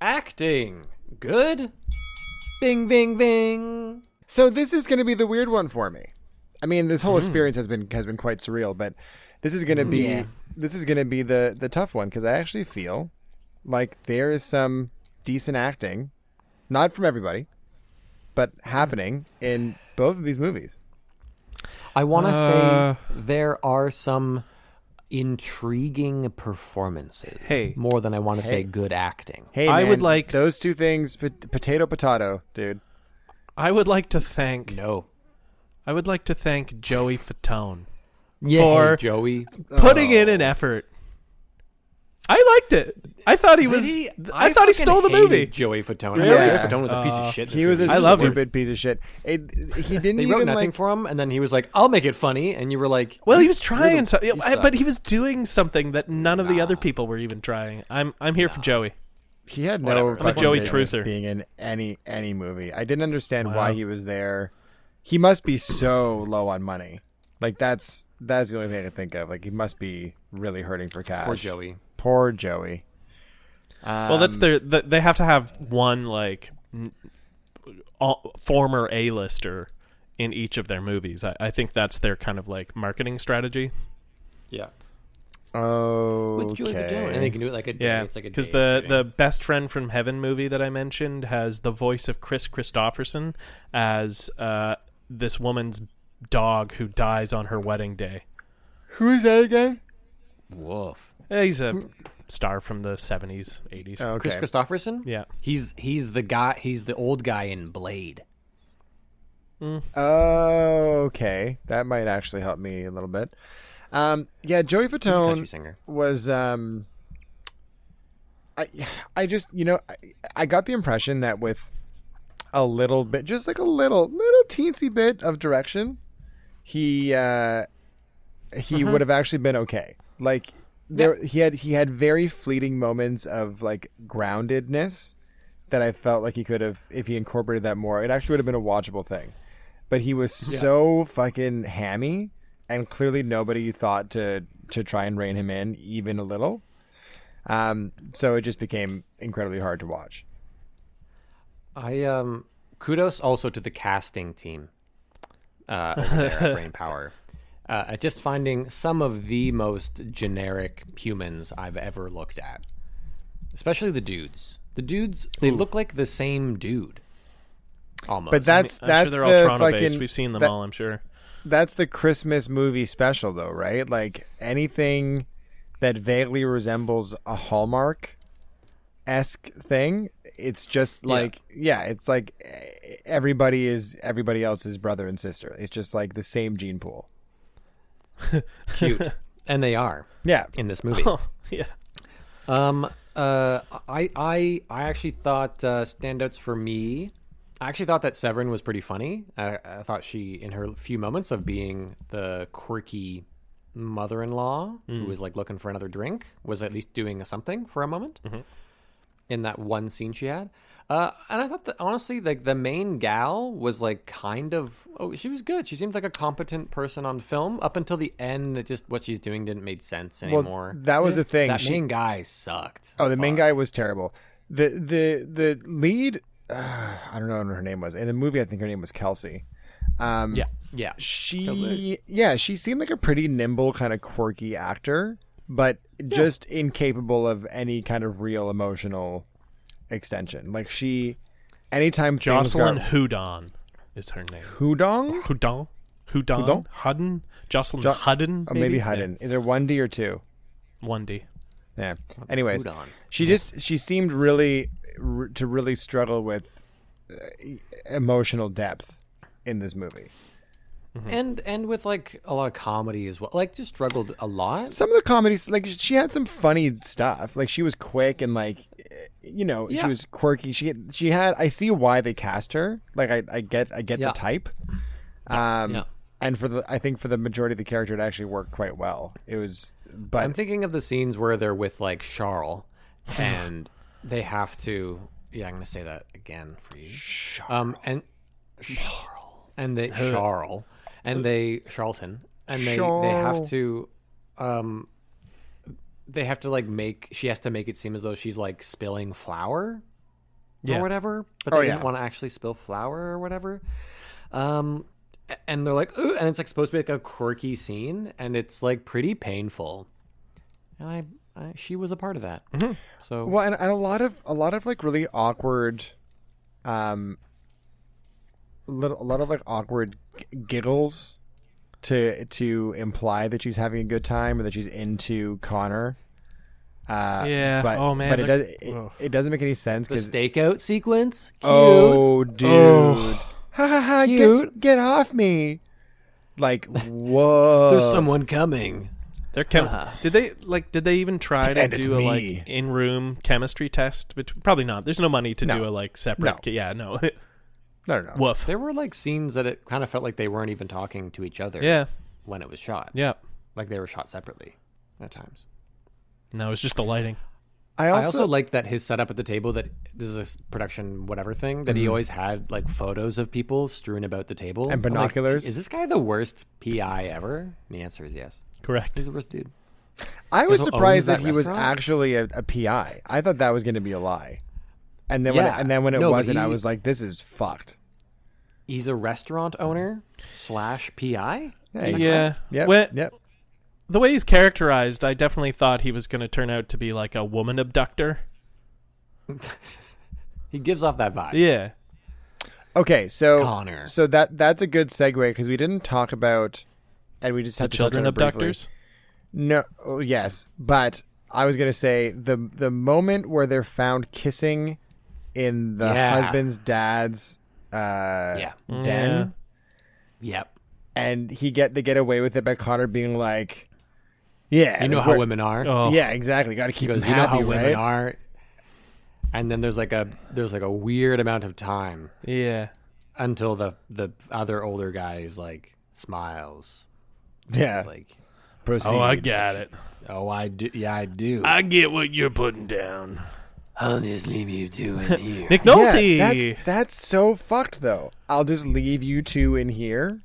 Acting. Good. Bing, bing, bing. So this is going to be the weird one for me. I mean, this whole experience has been quite surreal, but this is going to be the tough one because I actually feel like there is some decent acting, not from everybody, but happening in both of these movies. I want to say there are some intriguing performances. Hey. More than I want to say good acting. Hey, I man, would like- those two things, potato, dude. I would like to thank No. Joey Fatone Yeah, for Joey. putting in an effort. I liked it. I thought he was. I thought he stole the movie. Joey Fatone. Really? I thought Joey Fatone was a piece of shit. in this He was a movie. I love him. stupid piece of shit. He didn't They even wrote nothing like. for him, and then he was like, "I'll make it funny," and you were like, Well, he was trying something, you suck. but he was doing something that none of the other people were even trying. I'm here for Joey. He had Whatever. no I'm a fucking Joey business truther. being in any movie. I didn't understand why he was there. He must be so low on money. Like that's the only thing I can think of. Like he must be really hurting for cash. "Poor Joey." Poor Joey. Well, that's they have to have one like former A-lister in each of their movies. I think that's their kind of like marketing strategy. Yeah. Oh, With Joey Fatone, and they can do it like a day. Yeah, It's like a because day the Best Friend from Heaven movie that I mentioned has the voice of Chris Christopherson as this woman's dog who dies on her wedding day. Who is that again? Woof. He's a star from the 70s, 80s. Okay. Chris Christopherson. Yeah. He's the guy. He's the old guy in Blade. Okay, that might actually help me a little bit. Yeah, Joey He's a country Fatone singer. was. I just I got the impression that with a little bit, just like a little teensy bit of direction, he would have actually been okay. Like he had very fleeting moments of like groundedness that I felt like he could have, if he incorporated that more, it actually would have been a watchable thing. But he was so fucking hammy, and clearly nobody thought to try and rein him in even a little. So it just became incredibly hard to watch. Kudos also to the casting team over there at Brain Power. At just finding some of the most generic humans I've ever looked at, especially the dudes. The dudes, they look like the same dude, almost. But that's I'm sure they're all the Toronto-based. fucking. We've seen them all, I'm sure. That's the Christmas movie special, though, right? Like anything that vaguely resembles a Hallmark-esque thing, it's just like, it's like everybody is everybody else's brother and sister. It's just like the same gene pool. cute, and they are. Yeah. In this movie. Yeah. I actually thought standouts for me. I actually thought that Severin was pretty funny. I thought she, in her few moments of being the quirky mother-in-law who was like looking for another drink, was at least doing something for a moment. In that one scene she had. And I thought that honestly, like the main gal was like kind of, she was good. She seemed like a competent person on film up until the end. It just, what she's doing didn't make sense anymore. Well, that was the thing. That main guy sucked. Oh, the main guy was terrible. The lead, I don't know what her name was. In the movie, I think her name was Kelsey. Yeah. She seemed like a pretty nimble, kind of quirky actor, but just incapable of any kind of real emotional extension. Like anytime Jocelyn Houdon is her name. Houdon? Houdon? Hudden? Jocelyn Hudden? Oh, maybe Hudden. Is there one D or two? 1D. Yeah. Anyways, Houdon. she seemed really to really struggle with emotional depth in this movie. And with like a lot of comedy as well. Like just struggled a lot. Some of the comedies, like she had some funny stuff. Like she was quick and like, she was quirky. She had. I see why they cast her. Like I get the type. And I think for the majority of the character, it actually worked quite well. It was. But I'm thinking of the scenes where they're with like Charles, and they have to. Yeah, I'm gonna say that again for you. Charles. Charlton, and they have to, they have to like she has to make it seem as though she's like spilling flour, or whatever. But they didn't want to actually spill flour or whatever. and they're like, ooh, and it's like supposed to be like a quirky scene, and it's like pretty painful. And she was a part of that. So Well, and a lot of like really awkward, a lot of like awkward giggles to imply that she's having a good time or that she's into Connor. Yeah. But, Oh, man, but look- it doesn't make any sense the because stakeout sequence, cute. oh, dude, ha ha ha, Cute. get off me! Like, whoa, There's someone coming. They're Did they even try to And it's do a like me. in-room chemistry test? Probably not. There's no money to No. do a like separate. No. Yeah, no. No. Woof. There were like scenes that it kind of felt like they weren't even talking to each other. Yeah. When it was shot. Yeah. Like they were shot separately at times. No, it's just the lighting. I I also also like that his setup at the table, that this is a production whatever thing, that he always had like photos of people strewn about the table. And I'm like, binoculars. is this guy the worst PI ever? And the answer is yes. Correct. He's the worst dude. I was Who owns surprised that that he was restaurant? actually a PI. I thought that was going to be a lie, and then Yeah. when it No, but wasn't, I he- was like, this is fucked. He's a restaurant owner / PI? Yeah. Yep. When- Yep. The way he's characterized, I definitely thought he was going to turn out to be like a woman abductor. He gives off that vibe. Yeah. Okay, so Connor. so that's a good segue because we didn't talk about, and we just The had to touch children on it briefly. abductors. No, oh, yes, but I was gonna say the moment where they're found kissing in the Yeah. husband's dad's Yeah. den, Yep. and they get away with it by Connor being like, yeah, You know like, how we're- women are. Oh. yeah, exactly, got to He keep goes, them you know happy, how women right? are. And then there's like a weird amount of time Yeah. until the other older guy is like smiles. Yeah, He's like, proceed. Oh, I got it. oh, I do. Yeah, I do. I get what you're putting down. I'll just leave you two in here. Nick Yeah, Nolte. that's so fucked though. I'll just leave you two in here.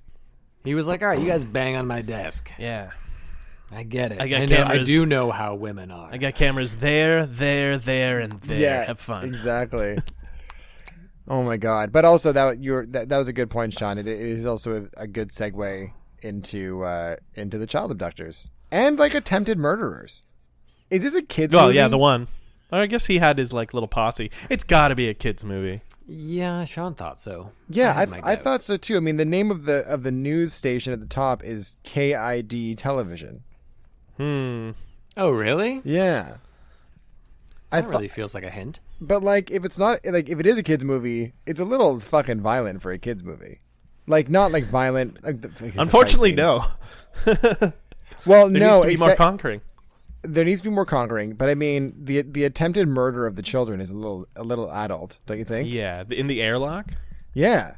He was like, all right, you guys bang on my desk. Yeah. I get it. I got I cameras. do know how women are. I got cameras there, and there. Yeah, Have fun. Exactly. Oh my god! But also that was a good point, Sean. It is also a good segue into the child abductors and like attempted murderers. Is this a kids? Well, movie? yeah, the one. Or I guess he had his like little posse. It's got to be a kids movie. Yeah, Sean thought so. Yeah, had my I doubts. thought so too. I mean, the name of the news station at the top is KID Television. Oh, really? Yeah. That really feels like a hint. But like, if it's not like if it is a kids movie, it's a little fucking violent for a kids movie. Like not like violent. Like the fight Unfortunately, scenes. no. Well, There no. needs to be more except- conquering. there needs to be more conquering. But I mean, the attempted murder of the children is a little adult, don't you think? Yeah, in the airlock. Yeah.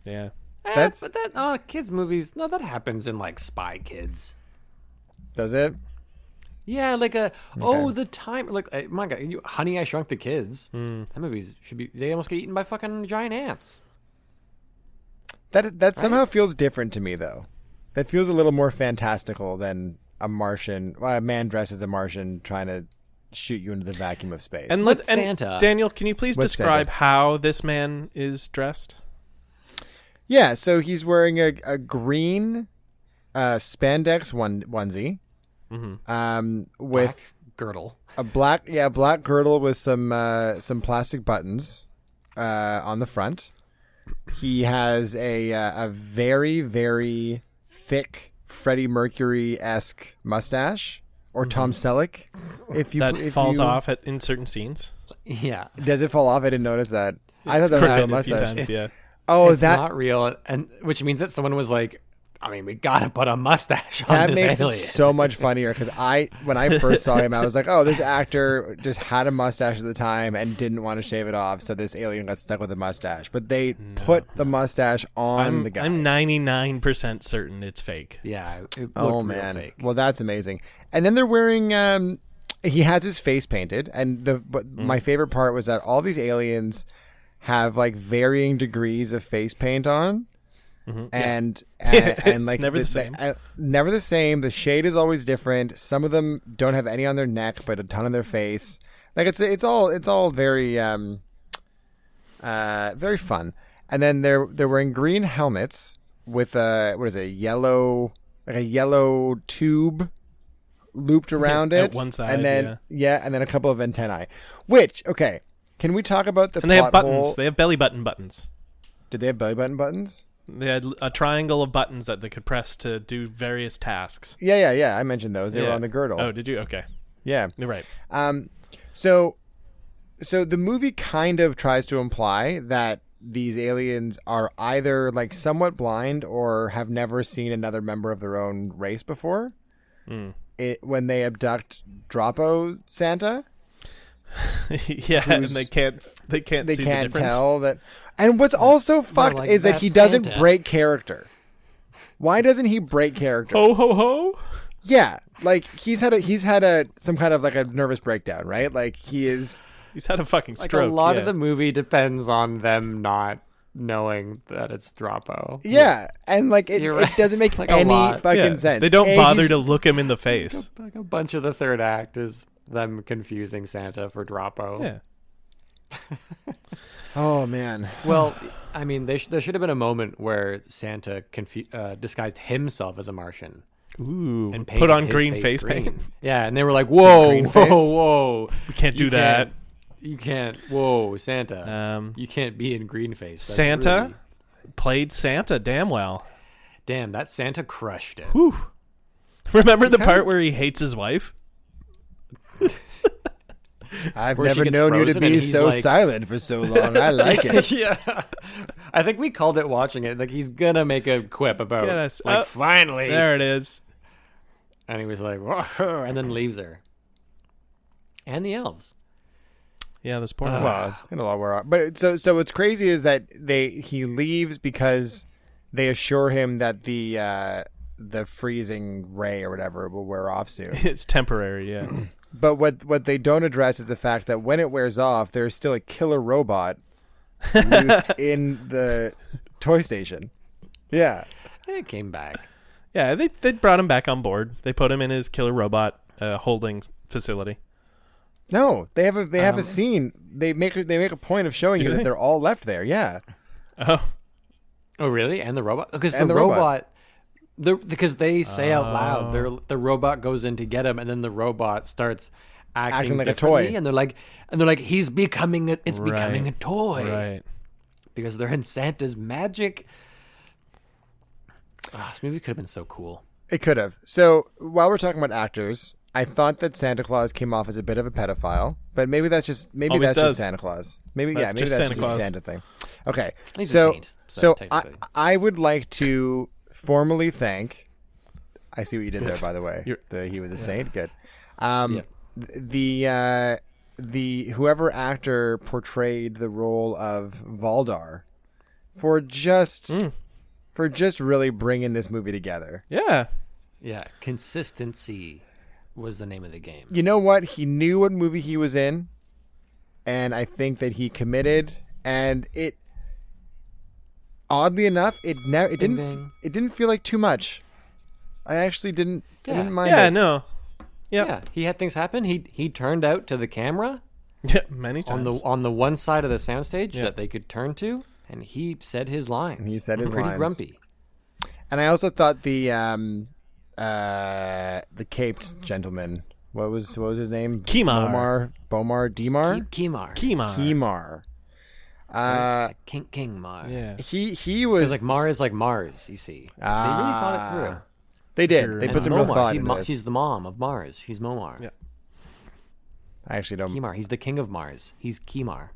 Yeah. That's- But that kids movies. No, that happens in like Spy Kids. Does it? Yeah, like the time, like my God, Honey, I Shrunk the Kids. That movies should be. They almost get eaten by fucking giant ants. That somehow feels different to me, though. That feels a little more fantastical than a man dressed as a Martian trying to shoot you into the vacuum of space. And With and Santa. Daniel, can you please With describe Santa. how this man is dressed? yeah, so he's wearing a green spandex onesie, with Black girdle. a black girdle with some plastic buttons on the front. He has a very, very thick Freddie Mercury-esque mustache, or Tom Selleck, if Falls you- off in certain scenes. Yeah, Does it fall off? I didn't notice that. I thought that was a Crooked real a few mustache. times, yeah. Oh, it's that not real, and which means that someone was like, I mean, we gotta put a mustache on that this makes alien. it so much funnier because when I first saw him, I was like, oh, this actor just had a mustache at the time and didn't want to shave it off, so this alien got stuck with a mustache. But they put the mustache on the guy. I'm 99% certain it's fake. Yeah. It looked Oh real man, fake. well that's amazing. And then they're wearing. He has his face painted, and my favorite part was that all these aliens have like varying degrees of face paint on. And like never the same. never the same. The shade is always different. Some of them don't have any on their neck, but a ton on their face. Like it's all very very fun. And then they're wearing green helmets with a yellow tube looped around At it one side, and then and then a couple of antennae. Which, okay, can we talk about the And they have plot buttons. hole? They have belly button buttons. Did they have belly button buttons? They had a triangle of buttons that they could press to do various tasks. Yeah. I mentioned those. They were on the girdle. Oh, did you? Okay. Yeah. You're right. So the movie kind of tries to imply that these aliens are either like somewhat blind or have never seen another member of their own race before. When they abduct Dropo Santa. And they can't see the difference. Tell that. And what's also fucked like, is that he that's doesn't Santa. break character. Why doesn't he break character? Ho ho ho! Yeah, like he's had some kind of like a nervous breakdown, right? Like he's had a fucking Like stroke. a lot of the movie depends on them not knowing that it's Dropo. yeah, and like it doesn't make Like a any lot. fucking sense. They don't bother he's- to look him in the face. Like a bunch of the third act is them confusing Santa for Dropo. Yeah. Oh man. Well, I mean, there should have been a moment where Santa disguised himself as a Martian Ooh. and Put on his green face green. paint. Yeah, and they were like, "Whoa, Green face? whoa! We can't do You that. You can't. Whoa, Santa! You can't be in green face." That's Santa really- played Santa damn well. damn, that Santa crushed it. Whew. Remember the part where he hates his wife? I've Where she never gets known you to frozen and be he's so like- silent for so long. I like it. Yeah, I think we called it watching it. Like he's gonna make a quip about, Get us- like, oh, finally, There it is. and he was like, "Whoa," and then leaves her, and the elves. Yeah, this poor Well, in a lot we're on. But so what's crazy is that he leaves because they assure him that the freezing ray or whatever will wear off soon. It's temporary, yeah. But what they don't address is the fact that when it wears off, there's still a killer robot loose in the toy station. Yeah. It came back. Yeah, they brought him back on board. They put him in his killer robot holding facility. No, they have a scene. They make a point of showing you that they're all left there. Yeah. Oh. Oh, really? And the robot? Because And the the robot. robot, because they say out loud, the robot goes in to get him, and then the robot starts acting like a differently, toy. and they're like, it's becoming a toy, Right. because they're in Santa's magic. This movie could have been so cool. It could have. So while we're talking about actors, I thought that Santa Claus came off as a bit of a pedophile, but maybe that's just Always just does. Santa Claus. Maybe That's that's Santa just Claus. a Santa thing. Okay, He's a so saint, so so technically. I would like to formally thank. I see what you did there, by the way. He was a saint. Good. The whoever actor portrayed the role of Valdar for just really bringing this movie together. Yeah. Yeah, consistency was the name of the game. You know what? He knew what movie he was in, and I think that he committed. And it, oddly enough, it didn't feel like too much. I actually didn't mind. Yeah, it. no. Yep. Yeah, he had things happen. He turned out to the camera Yeah, many times. on the one side of the soundstage that they could turn to, and he said his lines. He said his pretty lines. grumpy. And I also thought the caped gentleman. What was his name? Kimar. Bomar Dimar. Kimar. Kimar. Kimar. King Mar. Yeah. He was Because like Mar is like Mars, you see. They really thought it through. They did. They And put some real Momar, thought into this. she's the mom of Mars. She's Momar. Yeah. I actually don't. Kimar. He's the king of Mars. He's Kimar.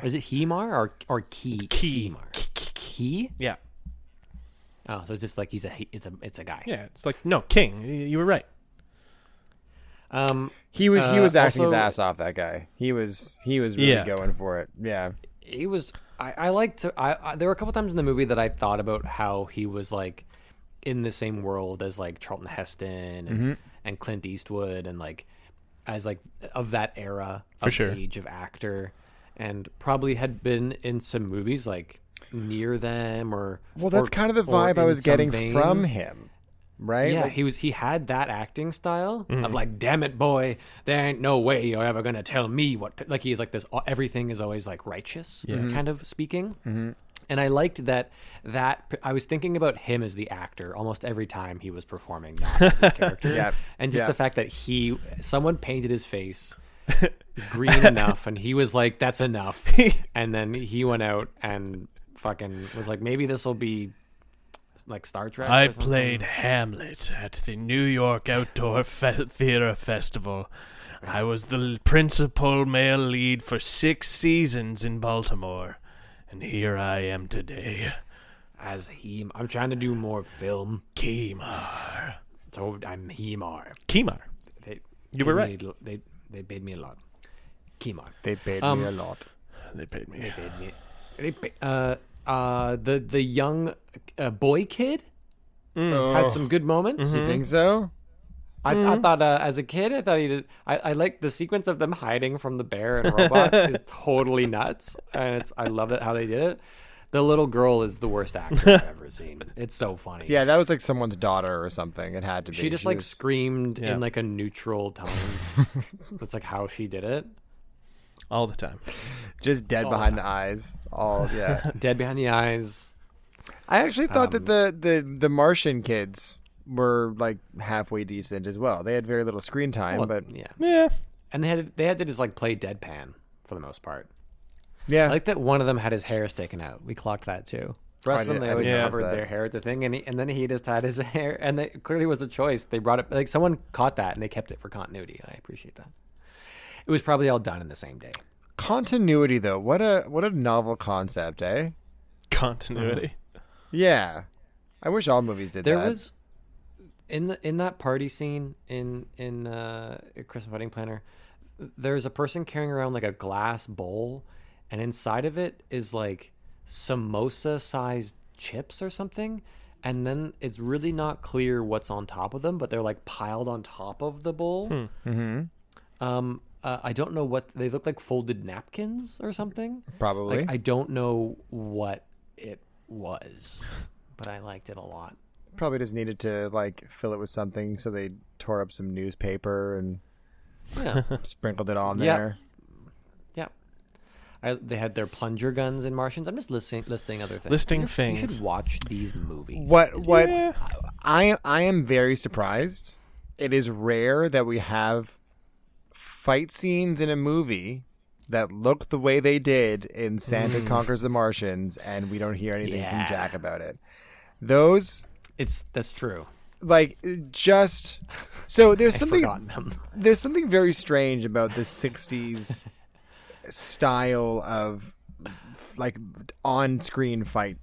Is it Hemar or Ki? Ki. Kimar. Ki? Yeah. Oh, so it's just like it's a guy. Yeah, it's like, no, King. You were right. He was acting his also- ass off. That guy. He was really Yeah. going for it. Yeah. He was. I liked. There were a couple times in the movie that I thought about how he was like in the same world as like Charlton Heston and Clint Eastwood and like as like of that era of sure. age of actor, and probably had been in some movies like near them or. Well, that's or- kind of the or vibe I in was some getting vein. from him, right? Yeah, Like, he had that acting style of like, damn it, boy, there ain't no way you're ever gonna tell me what. Like he's like this. Everything is always like righteous, kind of speaking. And I liked that I was thinking about him as the actor almost every time he was performing, not as his character. Yeah. And just the fact that someone painted his face green enough, and he was like, "That's enough." And then he went out and fucking was like, "Maybe this will be like Star Trek." I played Hamlet at the New York Outdoor Theater Festival. I was the principal male lead for 6 seasons in Baltimore. And here I am today. As I'm trying to do more film. Kemar. So I'm Hemar. Kemar. You were right. They paid me a lot. Kemar. They paid me a lot. They paid me. The young boy kid had some good moments. You think so? I thought as a kid, I thought he did. I like the sequence of them hiding from the bear and robot is totally nuts, and I love it how they did it. The little girl is the worst actor I've ever seen. It's so funny. Yeah, that was like someone's daughter or something. It had to be. She just like screamed in like a neutral tone. That's like how she did it. All the time. Just dead behind the eyes. Dead behind the eyes. I actually thought that the Martian kids were like halfway decent as well. They had very little screen time, but yeah. And they had to just like play deadpan for the most part. Yeah, I like that one of them had his hair sticking out. We clocked that too. The rest of them, they always covered their hair at the thing, and then he just had his hair, and it clearly was a choice. They brought it, like someone caught that, and they kept it for continuity. I appreciate that. It was probably all done in the same day. Continuity, though, what a novel concept, eh? Continuity. Yeah, I wish all movies did that. There was in that party scene in Christmas Wedding Planner. There's a person carrying around like a glass bowl, and inside of it is like samosa-sized chips or something. And then it's really not clear what's on top of them, but they're like piled on top of the bowl. Mm-hmm. I don't know what they look like, folded napkins or something. Probably. Like, I don't know what it was, but I liked it a lot. Probably just needed to like fill it with something, so they tore up some newspaper and sprinkled it on there. They had their plunger guns in Martians. I'm just listing other things. Listing things. You should watch these movies. What I am very surprised. It is rare that we have fight scenes in a movie that look the way they did in Santa Conquers the Martians, and we don't hear anything from Jack about it. That's true. Like, just so there's something. Forgotten them. There's something very strange about the '60s style of like on-screen fight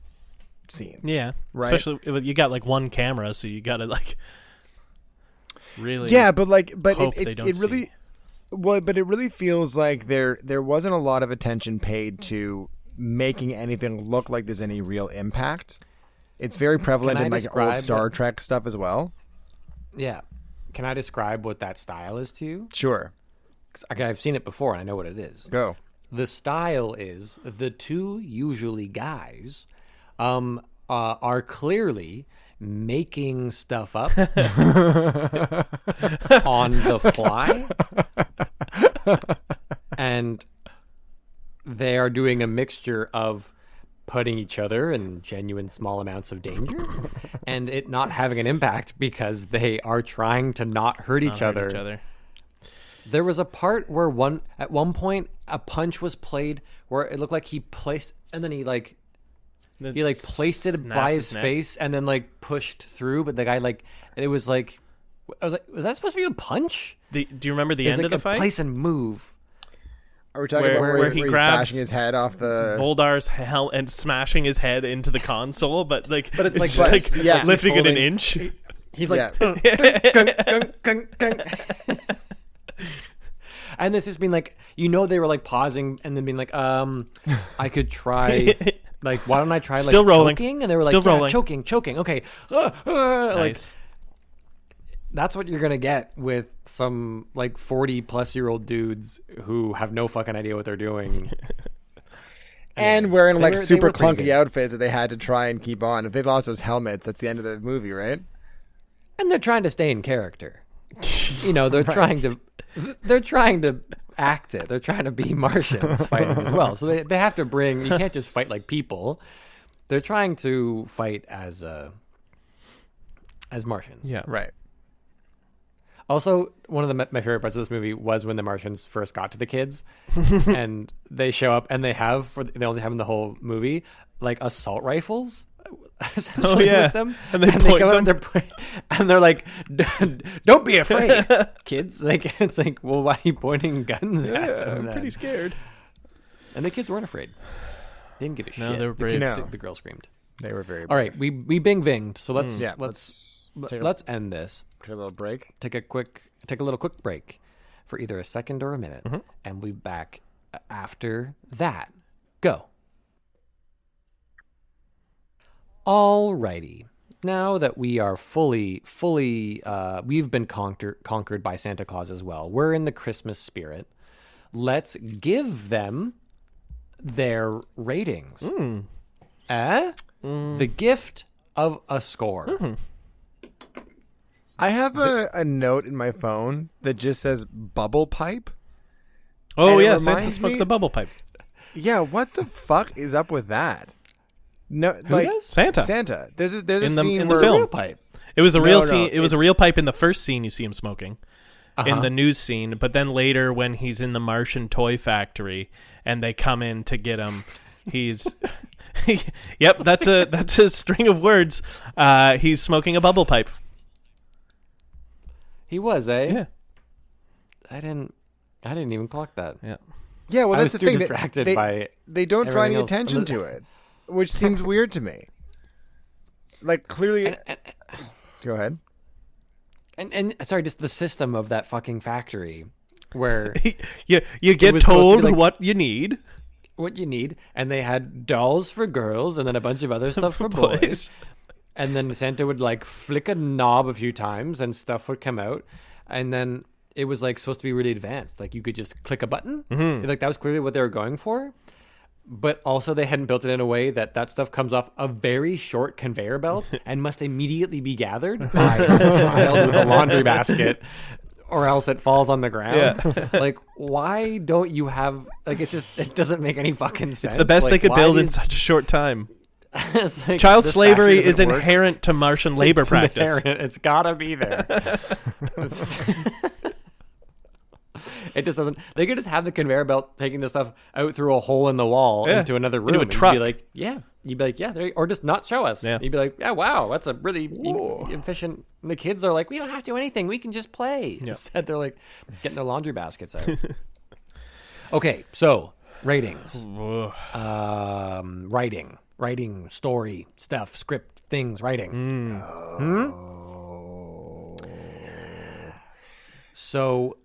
scenes. Yeah, right. Especially if you got like one camera, so you got to like really. Yeah, but hope it really. see. Well, but it really feels like there wasn't a lot of attention paid to making anything look like there's any real impact. It's very prevalent in like old Star Trek stuff as well. Yeah. Can I describe what that style is to you? Sure. 'Cause I've seen it before and I know what it is. Go. The style is the two usually guys are clearly making stuff up on the fly, and they are doing a mixture of putting each other in genuine small amounts of danger and it not having an impact because they are trying to not hurt each other. There was a part where at one point a punch was played where it looked like he placed, and then he placed it by his face and then like pushed through, but the guy it was like, I was like, was that supposed to be a punch? Do you remember the end of the fight? Place and move. Are we talking about where he grabs bashing his head off the Voldar's hell and smashing his head into the console, but it's like, just lifting it an inch. He's like, and this has been like, they were like pausing and then being like, I could try, like, why don't I try still like rolling. Choking? And they were still like, rolling. Choking. Okay, Nice. Like, that's what you're gonna get with some like 40-plus-year-old dudes who have no fucking idea what they're doing. And wearing like super clunky outfits that they had to try and keep on. If they lost those helmets, that's the end of the movie, right? And they're trying to stay in character. They're trying to act it. They're trying to be Martians fighting as well. So they have to you can't just fight like people. they're trying to fight as Martians. Yeah. Right. Also, one of my favorite parts of this movie was when the Martians first got to the kids, and they show up and they only have in the whole movie like assault rifles. Essentially with them, and they point come them. out and they're like, "Don't be afraid, kids!" Like it's like, well, why are you pointing guns at them? I'm then? pretty scared. And the kids weren't afraid. They didn't give a shit. No, they were brave. The girl screamed. They were very. All right, we bing binged. So let's let's end this. take a little break. Take a little quick break for either a second or a minute, and we'll be back after that. Go. Alrighty. Now that we are fully, we've been conquered by Santa Claus as well. We're in the Christmas spirit. Let's give them their ratings. The gift of a score. I have a note in my phone that just says bubble pipe. Oh And it yeah, Santa reminds smokes me- a bubble pipe. Yeah, what the fuck is up with that? No, does? Santa. Santa. There's a In the- scene in the where film. Real pipe. It was a real No, scene. It was a it's- real pipe in the first scene you see him smoking. Uh-huh. In the news scene, but then later when he's in the Martian toy factory and they come in to get him, he's yep, that's a string of words. He's smoking a bubble pipe. He was, eh? Yeah. I didn't even clock that. Yeah. Yeah, well, I that's was the too thing. distracted they, by they don't draw any everything else. attention to it, which seems weird to me. Like clearly, go ahead. And sorry, just the system of that fucking factory where you It get was supposed to told be like- what you need. what you need, and they had dolls for girls and then a bunch of other stuff for boys. And then Santa would like flick a knob a few times and stuff would come out. And then it was like supposed to be really advanced. Like you could just click a button. Like that was clearly what they were going for. But also they hadn't built it in a way that stuff comes off a very short conveyor belt and must immediately be gathered by a child with a laundry basket, or else it falls on the ground. Yeah. Like, why don't you have like it doesn't make any fucking sense. It's the best Like, they could why build in is- such a short time. It's like, Child this slavery factory is doesn't work. inherent to Martian labor It's practice. inherent. It's gotta be there. It just doesn't. They could just have the conveyor belt taking the stuff out through a hole in the wall Yeah. into another room. Into a and truck. You'd be like, yeah. You'd be like, yeah. Or just not show us. Yeah. You'd be like, yeah, wow, that's a really efficient. And the kids are like, we don't have to do anything. We can just play. Instead, they're like getting their laundry baskets out. Okay, so ratings. Writing, story, stuff, script, things, writing. So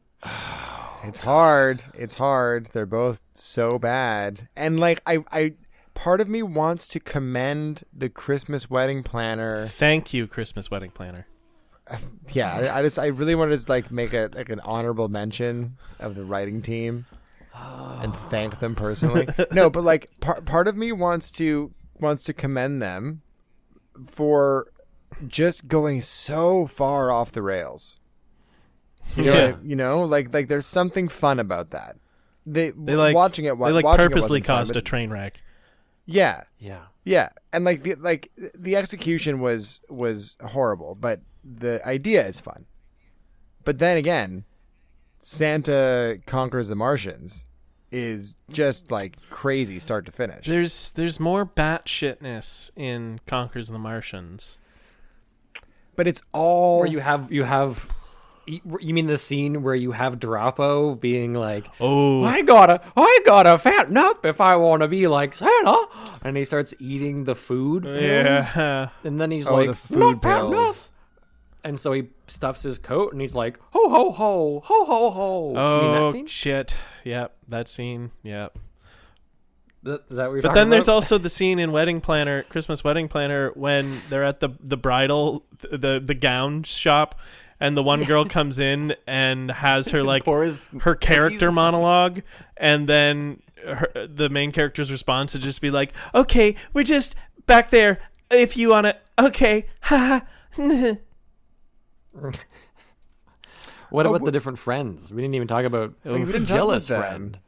It's hard. It's hard. They're both so bad. And like I part of me wants to commend the Christmas wedding planner. Thank you, Christmas wedding planner. Yeah, I really want to just like make an honorable mention of the writing team and thank them personally. No, but like part of me wants to commend them for just going so far off the rails. You know, like there's something fun about that. They like watching it. They like watching it purposely wasn't fun, caused but- a train wreck. Yeah, yeah. and like the execution was horrible, but the idea is fun. But then again, Santa Conquers the Martians is just like crazy start to finish. There's more batshitness in Conquers the Martians. But it's all Where you have. You mean the scene where you have Drapo being like, Oh. I gotta fatten up if I want to be like Santa, and he starts eating the food pills, Yeah. and then he's the like, food not fattened pills. up. And so he stuffs his coat, and he's like, ho ho ho, ho ho ho. You mean that Oh scene? shit. Yep, that scene. Yep. Is that what you're But talking then there's about? also the scene in Christmas Wedding Planner, when they're at the bridal, the gown shop, and the one girl comes in and has her like Pours her character cookies. monologue, and then the main character's response to just be like, "Okay, we're just back there. If you wanna, okay, ha." What about the different friends? We didn't even talk about we didn't talk jealous about them. friend.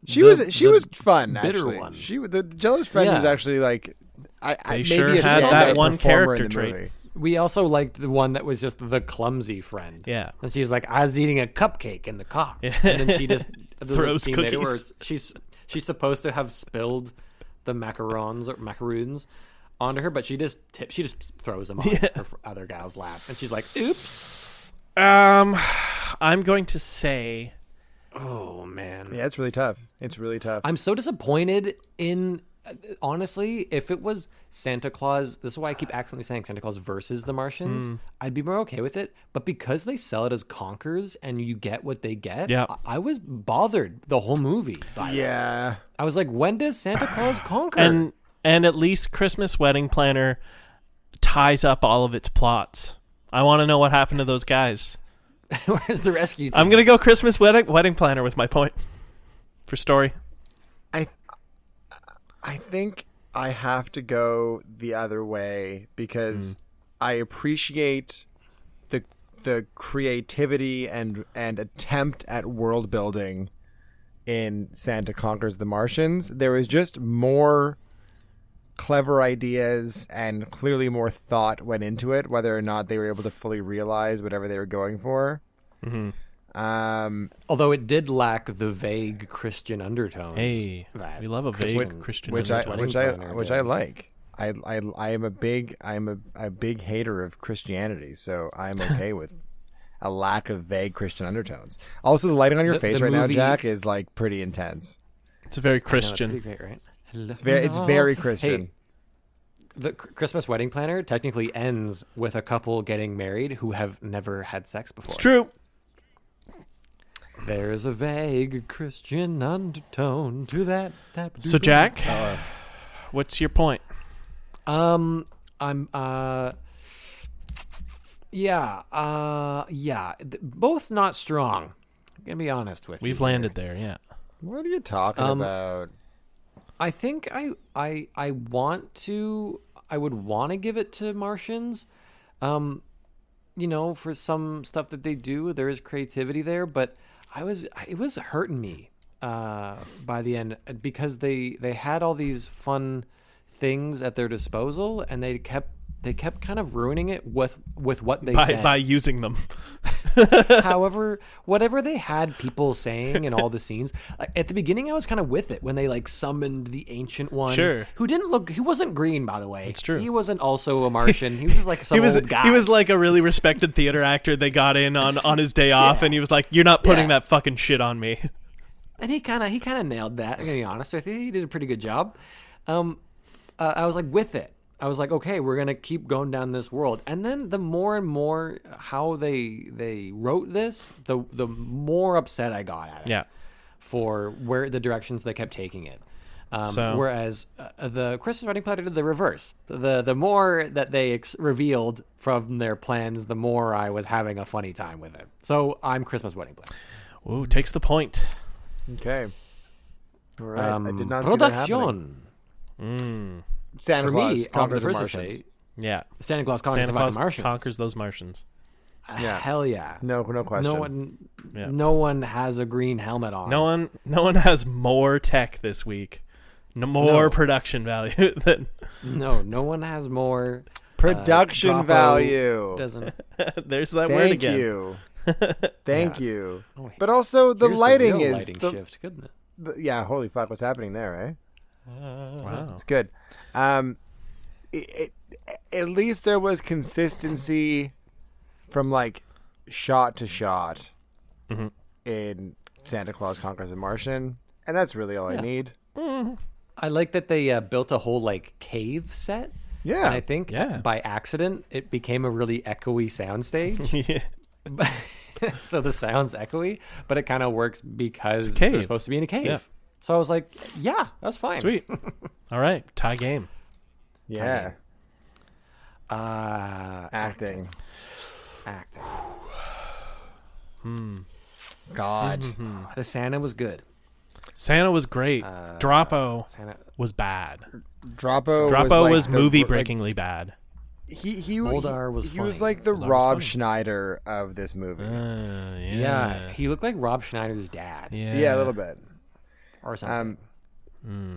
She The was fun bitter actually. one. The jealous friend Yeah. was actually like They maybe sure a had standout that one performer in character the trait. movie. We also liked the one that was just the clumsy friend. Yeah. And she's like, I was eating a cupcake in the car. Yeah. And then she just Throws scene later where cookies. she's supposed to have spilled the macaroons onto her, but she just throws them on her other gal's lap. And she's like, oops. I'm going to say, Oh, man. Yeah, it's really tough. It's really tough. I'm so disappointed in, honestly, if it was Santa Claus, this is why I keep accidentally saying Santa Claus versus the Martians, I'd be more okay with it. But because they sell it as Conkers and you get what they get, Yeah. I was bothered the whole movie by it. yeah. I was like, when does Santa Claus conquer? and at least Christmas Wedding Planner ties up all of its plots. I want to know what happened to those guys. Where's the rescue team? I'm gonna go Christmas Wedding Planner with my point for story. I think I have to go the other way because I appreciate the creativity and attempt at world building in Santa Conquers the Martians. There was just more clever ideas and clearly more thought went into it, whether or not they were able to fully realize whatever they were going for. Although it did lack the vague Christian undertones. Hey, that we love a vague Christian which undertone. I like. I am a big hater of Christianity, so I'm okay with a lack of vague Christian undertones. Also, the lighting on your face right now, movie- Jack, is like pretty intense. It's very I know, it's Christian. pretty great, right? It's very Christian. Hey, the Christmas Wedding Planner technically ends with a couple getting married who have never had sex before. It's true. There's a vague Christian undertone to that. So Jack, what's your point? Both not strong. I'm gonna be honest with you. We've landed there, yeah. What are you talking about? I think I would want to give it to Martians. For some stuff that they do, there is creativity there, but it was hurting me by the end because they had all these fun things at their disposal and they kept kind of ruining it with what they said. By using them. However, whatever they had people saying in all the scenes, at the beginning I was kind of with it when they summoned the ancient one. Sure. He wasn't green, by the way. It's true. He wasn't also a Martian. He was just like some old guy. He was like a really respected theater actor they got in on his day off, and he was like, "You're not putting that fucking shit on me." And he kind of nailed that. I'm gonna be honest with you. He did a pretty good job. I was like with it. I was like, okay, we're gonna keep going down this world. And then the more and more how they wrote this, the more upset I got at it. Yeah. For where the directions they kept taking it. So- Whereas the Christmas Wedding Planner did the reverse. The more that they revealed from their plans, the more I was having a funny time with it. So I'm Christmas Wedding Planner. Ooh, takes the point. Okay. All right. I did not see that happening. Production. Santa For Claus me, conquers the first to Martians. say, Yeah. Santa Claus conquers Santa the Claus Martians. conquers those Martians. Yeah. Hell yeah. No question. No one has a green helmet on. No one has more tech this week. More production value than No one has more production Drapo value. Doesn't. there's that word Thank again. you. Thank you. Oh, But also the here's lighting the real is lighting shift, couldn't it? yeah, holy fuck, what's happening there, eh? Wow. It's good. At least there was consistency from shot to shot in Santa Claus Conquers the Martian, and that's really all I need. I like that they built a whole cave set. Yeah. And I think by accident it became a really echoey soundstage. Yeah. So the sound's echoey, but it kind of works because It's a cave. they're supposed to be in a cave. Yeah. So I was like, yeah, that's fine. Sweet. All right. Tie game. Yeah. Acting. God. The Santa was good. Santa was great. Drapo Santa. was bad. Drapo was movie-breakingly bad. He Moldar was he was funny. like the Moldar was Rob funny. Schneider of this movie. Yeah, he looked like Rob Schneider's dad Yeah, a little bit. or something.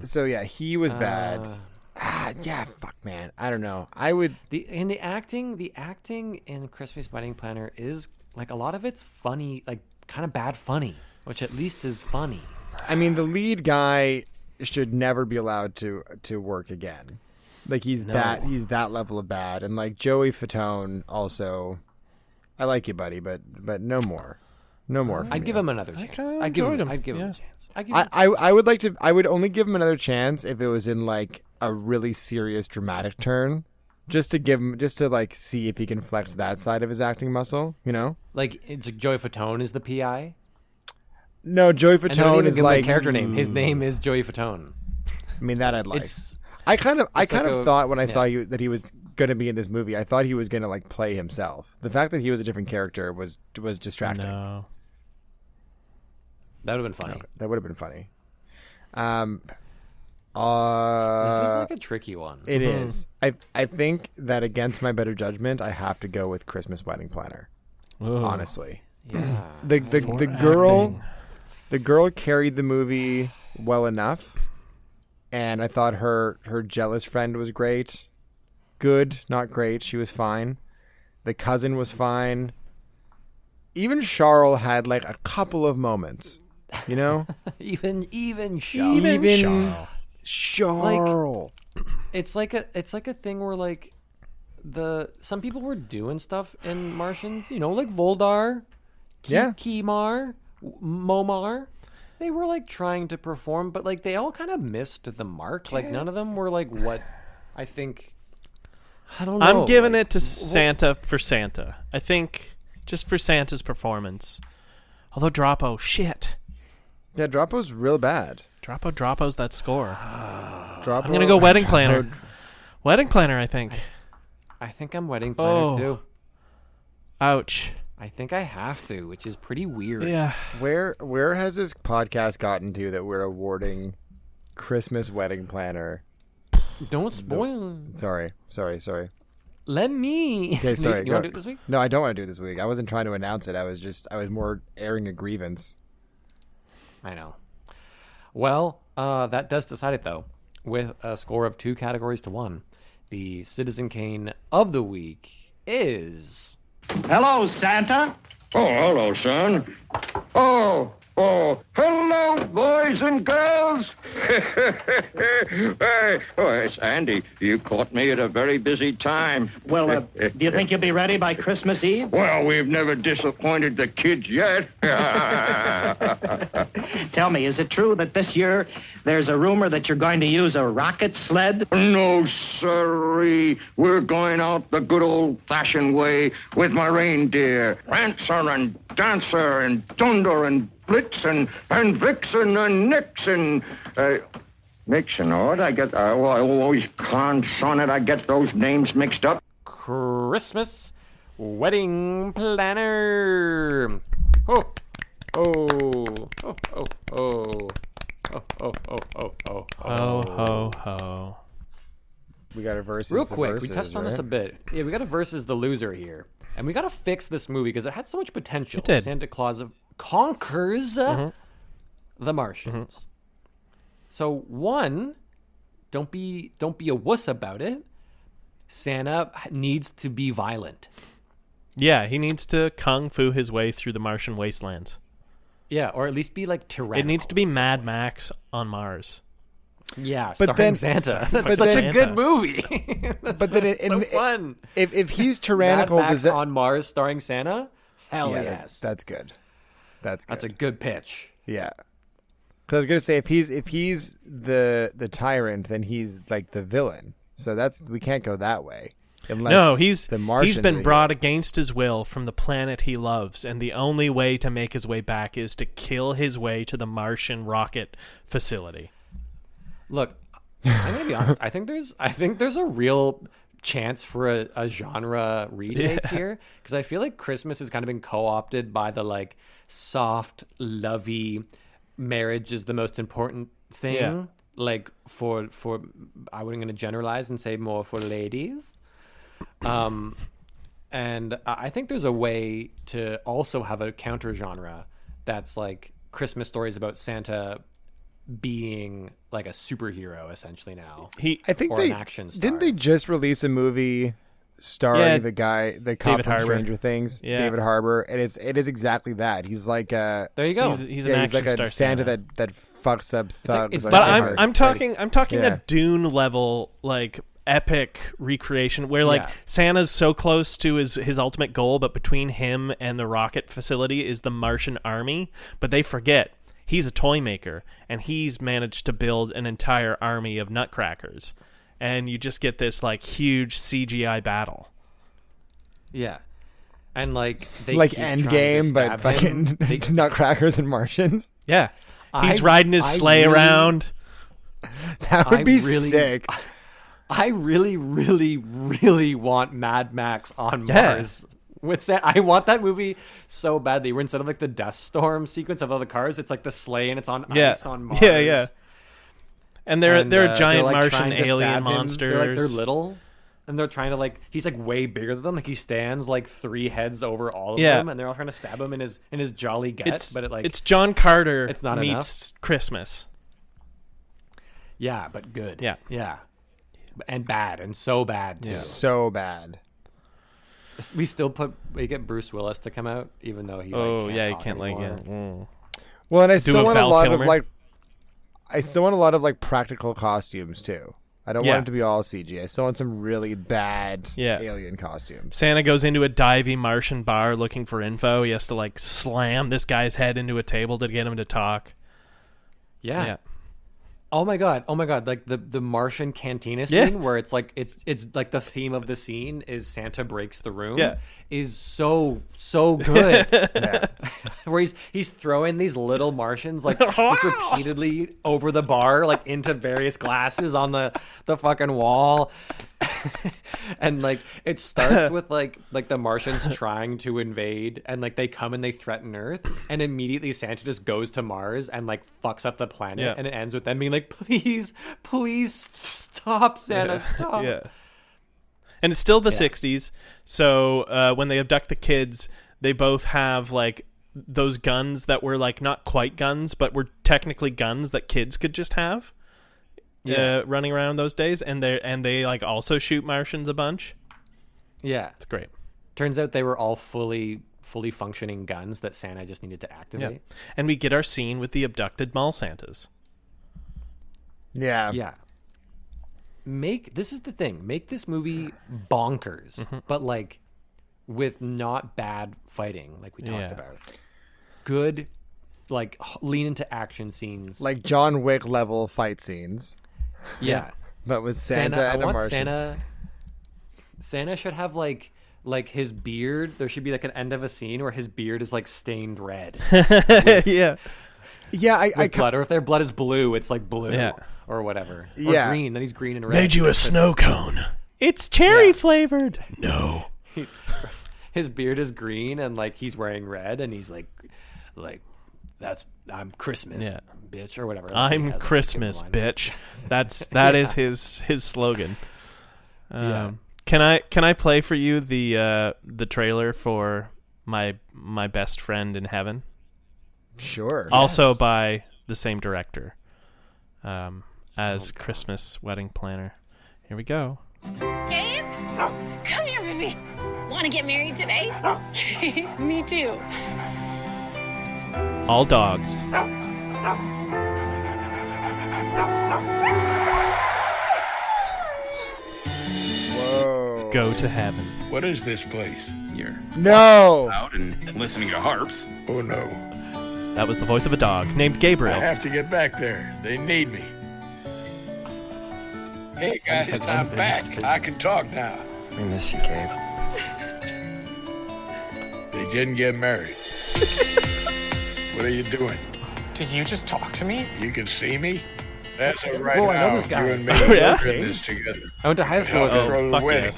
So yeah, he was bad. yeah, fuck, man. I don't know. I would. The acting in Christmas Wedding Planner is like a lot of it's funny, like kind of bad funny, which at least is funny. I mean, the lead guy should never be allowed to work again. Like he's that level of bad, and like Joey Fatone also. I like you, buddy, but no more. No more. I'd give him another chance. I'd give him a chance. I would like to. I would only give him another chance if it was in like a really serious dramatic turn, just to like see if he can flex that side of his acting muscle. You know, like it's Joey Fatone is the PI. No, Joey Fatone is like character name. His name is Joey Fatone. I mean that I'd like. I kind of thought when I saw you that he was going to be in this movie. I thought he was going to like play himself. The fact that he was a different character was distracting. No. That would have been funny. Okay, that would have been funny. This is like a tricky one. It is. I think that against my better judgment, I have to go with Christmas Wedding Planner. Ooh. Honestly, yeah. The girl carried the movie well enough, and I thought her jealous friend was great. Good, not great. She was fine. The cousin was fine. Even Charles had like a couple of moments. You know, even Charles. Like, it's like a thing where like some people were doing stuff in Martians, you know, like Voldar, Kimar, Momar. They were like trying to perform, but like they all kind of missed the mark. Like none of them were like what I think. I don't know. I'm giving it to Santa for Santa. I think just for Santa's performance. Although Droppo, shit. Yeah, Droppo's real bad. Droppo's that score. Droppo, I'm gonna go Wedding Planner. Wedding Planner, I think. I think I'm Wedding Planner too. Ouch. I think I have to, which is pretty weird. Yeah. Where has this podcast gotten to that we're awarding Christmas Wedding Planner? Don't spoil. Sorry. Let me. Okay, sorry. You want to do it this week? No, I don't want to do it this week. I wasn't trying to announce it. I was more airing a grievance. I know. Well, that does decide it, though, with a score of 2 categories to 1. The Citizen Kane of the week is... Hello, Santa. Oh, hello, son. Oh, hello, boys and girls. Hey, it's Andy. You caught me at a very busy time. Well, do you think you'll be ready by Christmas Eve? Well, we've never disappointed the kids yet. Tell me, is it true that this year there's a rumor that you're going to use a rocket sled? No, sirree. We're going out the good old-fashioned way with my reindeer. Prancer and Dancer and Dunder and Blitzen and Vixen and Nixon. Nixon, all right. I always con-son it. I get those names mixed up. Christmas Wedding Planner. Ho, Ho. We got a versus. Real quick, versus, we touched on this a bit. Yeah, we got to versus the loser here. And we got to fix this movie because it had so much potential. It did. Santa Claus conquers the Martians. So one, don't be a wuss about it. Santa needs to be violent. Yeah, he needs to kung fu his way through the Martian wastelands. Yeah, or at least be like tyrannical. It needs to be Mad Max on Mars. Yeah, but starring then Santa. but That's such then- a good movie. But then so fun. If he's tyrannical, Mad Max does that... on Mars starring Santa? Hell yeah, yes. that's good. That's good. That's a good pitch. Yeah. Because I was gonna say if he's the tyrant, then he's like the villain. So we can't go that way. No, he's Martians been are brought here. against his will from the planet he loves, and the only way to make his way back is to kill his way to the Martian rocket facility. Look, I'm gonna be honest. I think there's a real chance for a genre retake here because I feel like Christmas has kind of been co-opted by the like soft, lovey marriage is the most important thing. Yeah. Like for I wasn't gonna generalize and say more for ladies. And I think there's a way to also have a counter genre that's like Christmas stories about Santa being like a superhero essentially now. I think or an action star. didn't they just release a movie starring the cop David from Harbour. Stranger Things, David Harbour, and it is exactly that. He's like there you go. He's an action like star a Santa Santa. that fucks up thugs. But I'm talking a Dune level like epic recreation where like Santa's so close to his ultimate goal, but between him and the rocket facility is the Martian army. But they forget he's a toy maker and he's managed to build an entire army of nutcrackers. And you just get this like huge CGI battle. Yeah. And like they like keep Endgame, but fucking nutcrackers and Martians. Yeah. He's riding his sleigh around. That would be sick. I really, really, really want Mad Max on Mars. I want that movie so badly. Where instead of like the dust storm sequence of all the cars, it's like the sleigh and it's on ice on Mars. Yeah. And they're giant like Martian alien monsters. They're little, and they're trying to like. He's like way bigger than them. Like he stands like 3 heads over all of them, and they're all trying to stab him in his jolly gut. But it's John Carter. It's not meets enough. Christmas. Yeah, but good. Yeah. And bad, and so bad too. So bad. We get Bruce Willis to come out, even though he he can't like Well, and I still want a lot Kilmer. of like. I still want a lot of like practical costumes too. I don't want it to be all CG. I still want some really bad alien costumes. Santa goes into a divey Martian bar looking for info. He has to like slam this guy's head into a table to get him to talk. Yeah. Oh my god! Like the Martian cantina scene where it's like it's like the theme of the scene is Santa breaks the room. Is so good. Where he's throwing these little Martians like just repeatedly over the bar, like into various glasses on the fucking wall. And like it starts with like the Martians trying to invade, and like they come and they threaten Earth, and immediately Santa just goes to Mars and like fucks up the planet, and it ends with them being like, please stop, Santa, stop. And it's still the 60s, so when they abduct the kids, they both have like those guns that were like not quite guns, but were technically guns that kids could just have. Running around those days, and they like also shoot Martians a bunch. Yeah, it's great. Turns out they were all fully functioning guns that Santa just needed to activate. And we get our scene with the abducted mall Santas. Yeah. This is the thing. Make this movie bonkers, but like with not bad fighting, like we talked about. Good, like lean into action scenes, like John Wick level fight scenes. Yeah, but with Santa and a Martian. Santa should have like his beard. There should be like an end of a scene where his beard is like stained red. With blood, or if their blood is blue, it's like blue or whatever. Or green, then he's green and red. Made you a snow cone. It's cherry flavored. No. His beard is green and like he's wearing red, and he's like I'm Christmas, bitch, or whatever. I'm Christmas, bitch. That is his slogan. Can I play for you the trailer for my best friend in heaven? Sure. Also by the same director as Christmas Wedding Planner. Here we go. Gabe? Come here, baby. Want to get married today? Me too. All dogs. Whoa. Go to heaven. What is this place? You're out and listening to harps. Oh no. That was the voice of a dog named Gabriel. I have to get back there. They need me. Hey guys, I'm back. I can talk now. We miss you, Gabe. They didn't get married. What are you doing? Did you just talk to me? You can see me? That's all right. Whoa, I know now. this guy. You and me Oh, yeah? are in this together. I went to high school with him. Throw the wedding.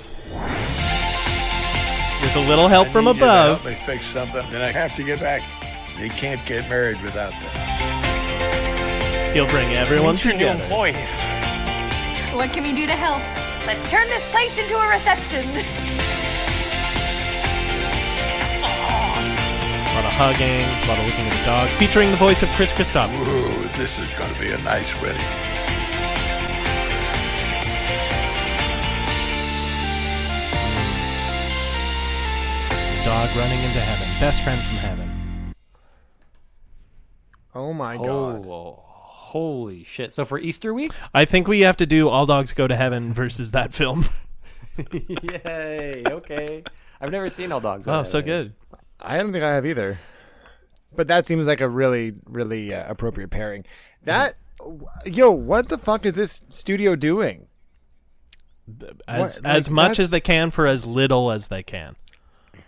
With a little help from I need you to above. help me fix something, then I have to get back. They can't get married without that. He'll bring everyone Meet your new together. employees. What can we do to help? Let's turn this place into a reception. What a hugging, a lot of looking at the dog, featuring the voice of Chris Christopherson. Ooh, this is going to be a nice wedding. Dog running into heaven. Best friend from heaven. Oh my god. Holy shit. So for Easter week? I think we have to do All Dogs Go to Heaven versus that film. Yay. Okay. I've never seen All Dogs Go to Oh, Heaven. so good. I don't think I have either. But that seems like a really, really appropriate pairing. That, what the fuck is this studio doing? As much as they can for as little as they can.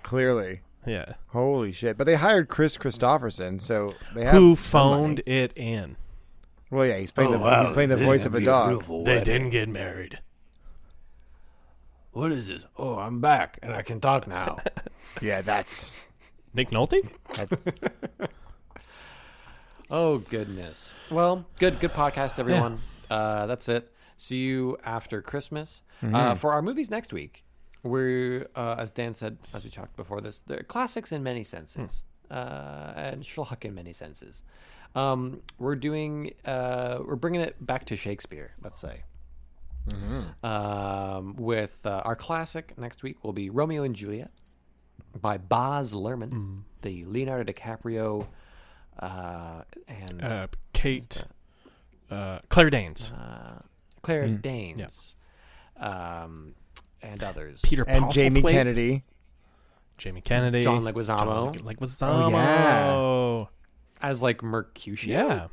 Clearly. Yeah. Holy shit. But they hired Chris Christopherson, so they have Who some money. phoned it in. Well, yeah, he's playing the voice of a dog. They didn't get married. What is this? Oh, I'm back and I can talk now. Yeah, that's Nick Nolte? That's Oh, goodness. Well, good podcast, everyone. That's it. See you after Christmas. For our movies next week, we're, as Dan said, as we talked before this, they're classics in many senses, and schlock in many senses. We're bringing it back to Shakespeare, let's say. With our classic next week will be Romeo and Juliet by Baz Luhrmann, the Leonardo DiCaprio and Claire Danes. Claire Danes, and others. Peter and Jamie Postlethwaite. Kennedy. Jamie Kennedy. John Leguizamo. Leguizamo. Oh, yeah. As like Mercutio. Yeah.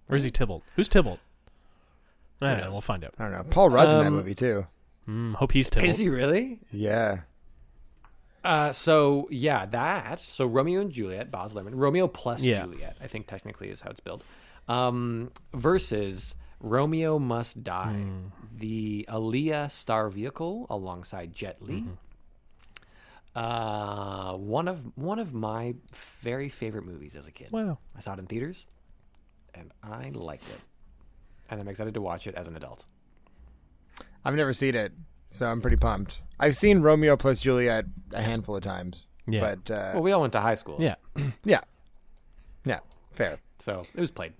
Or is he Tybalt? Who's Tybalt? I don't know. We'll find out. I don't know. Paul Rudd's in that movie too. Hope he's Tybalt. Is he really? Yeah. So Romeo and Juliet, Baz Luhrmann, Romeo plus Juliet, I think technically is how it's billed, versus Romeo Must Die, the Aaliyah star vehicle alongside Jet Li. One of my very favorite movies as a kid. Wow. I saw it in theaters, and I liked it, and I'm excited to watch it as an adult. I've never seen it, so I'm pretty pumped. I've seen Romeo plus Juliet a handful of times. Yeah. But Well, we all went to high school. Yeah. yeah, fair. So it was played.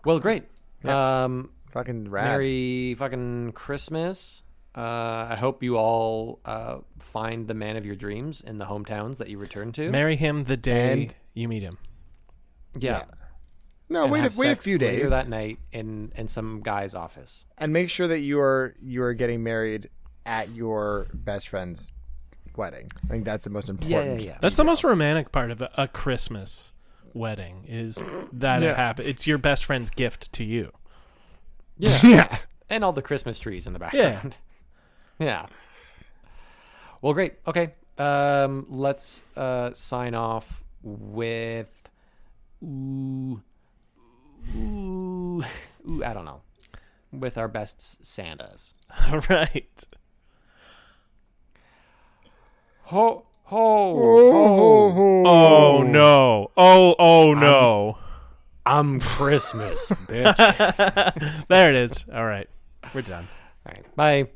Well, great. Fucking rad. Merry fucking Christmas. I hope you all find the man of your dreams in the hometowns that you return to. Marry him the day And- you meet him. Yeah. No, And wait have a sex few later days that night in some guy's office. and make sure that you are getting married at your best friend's wedding. I think that's the most important. Yeah. That's the most romantic part of a Christmas wedding is that it happens. It's your best friend's gift to you. Yeah. Yeah. And all the Christmas trees in the background. Yeah. Well, great. Okay. Let's sign off with I don't know. With our best Santas. All right. Ho ho Oh, Oh no. Oh no. I'm Christmas, bitch. There it is. All right. We're done. All right. Bye.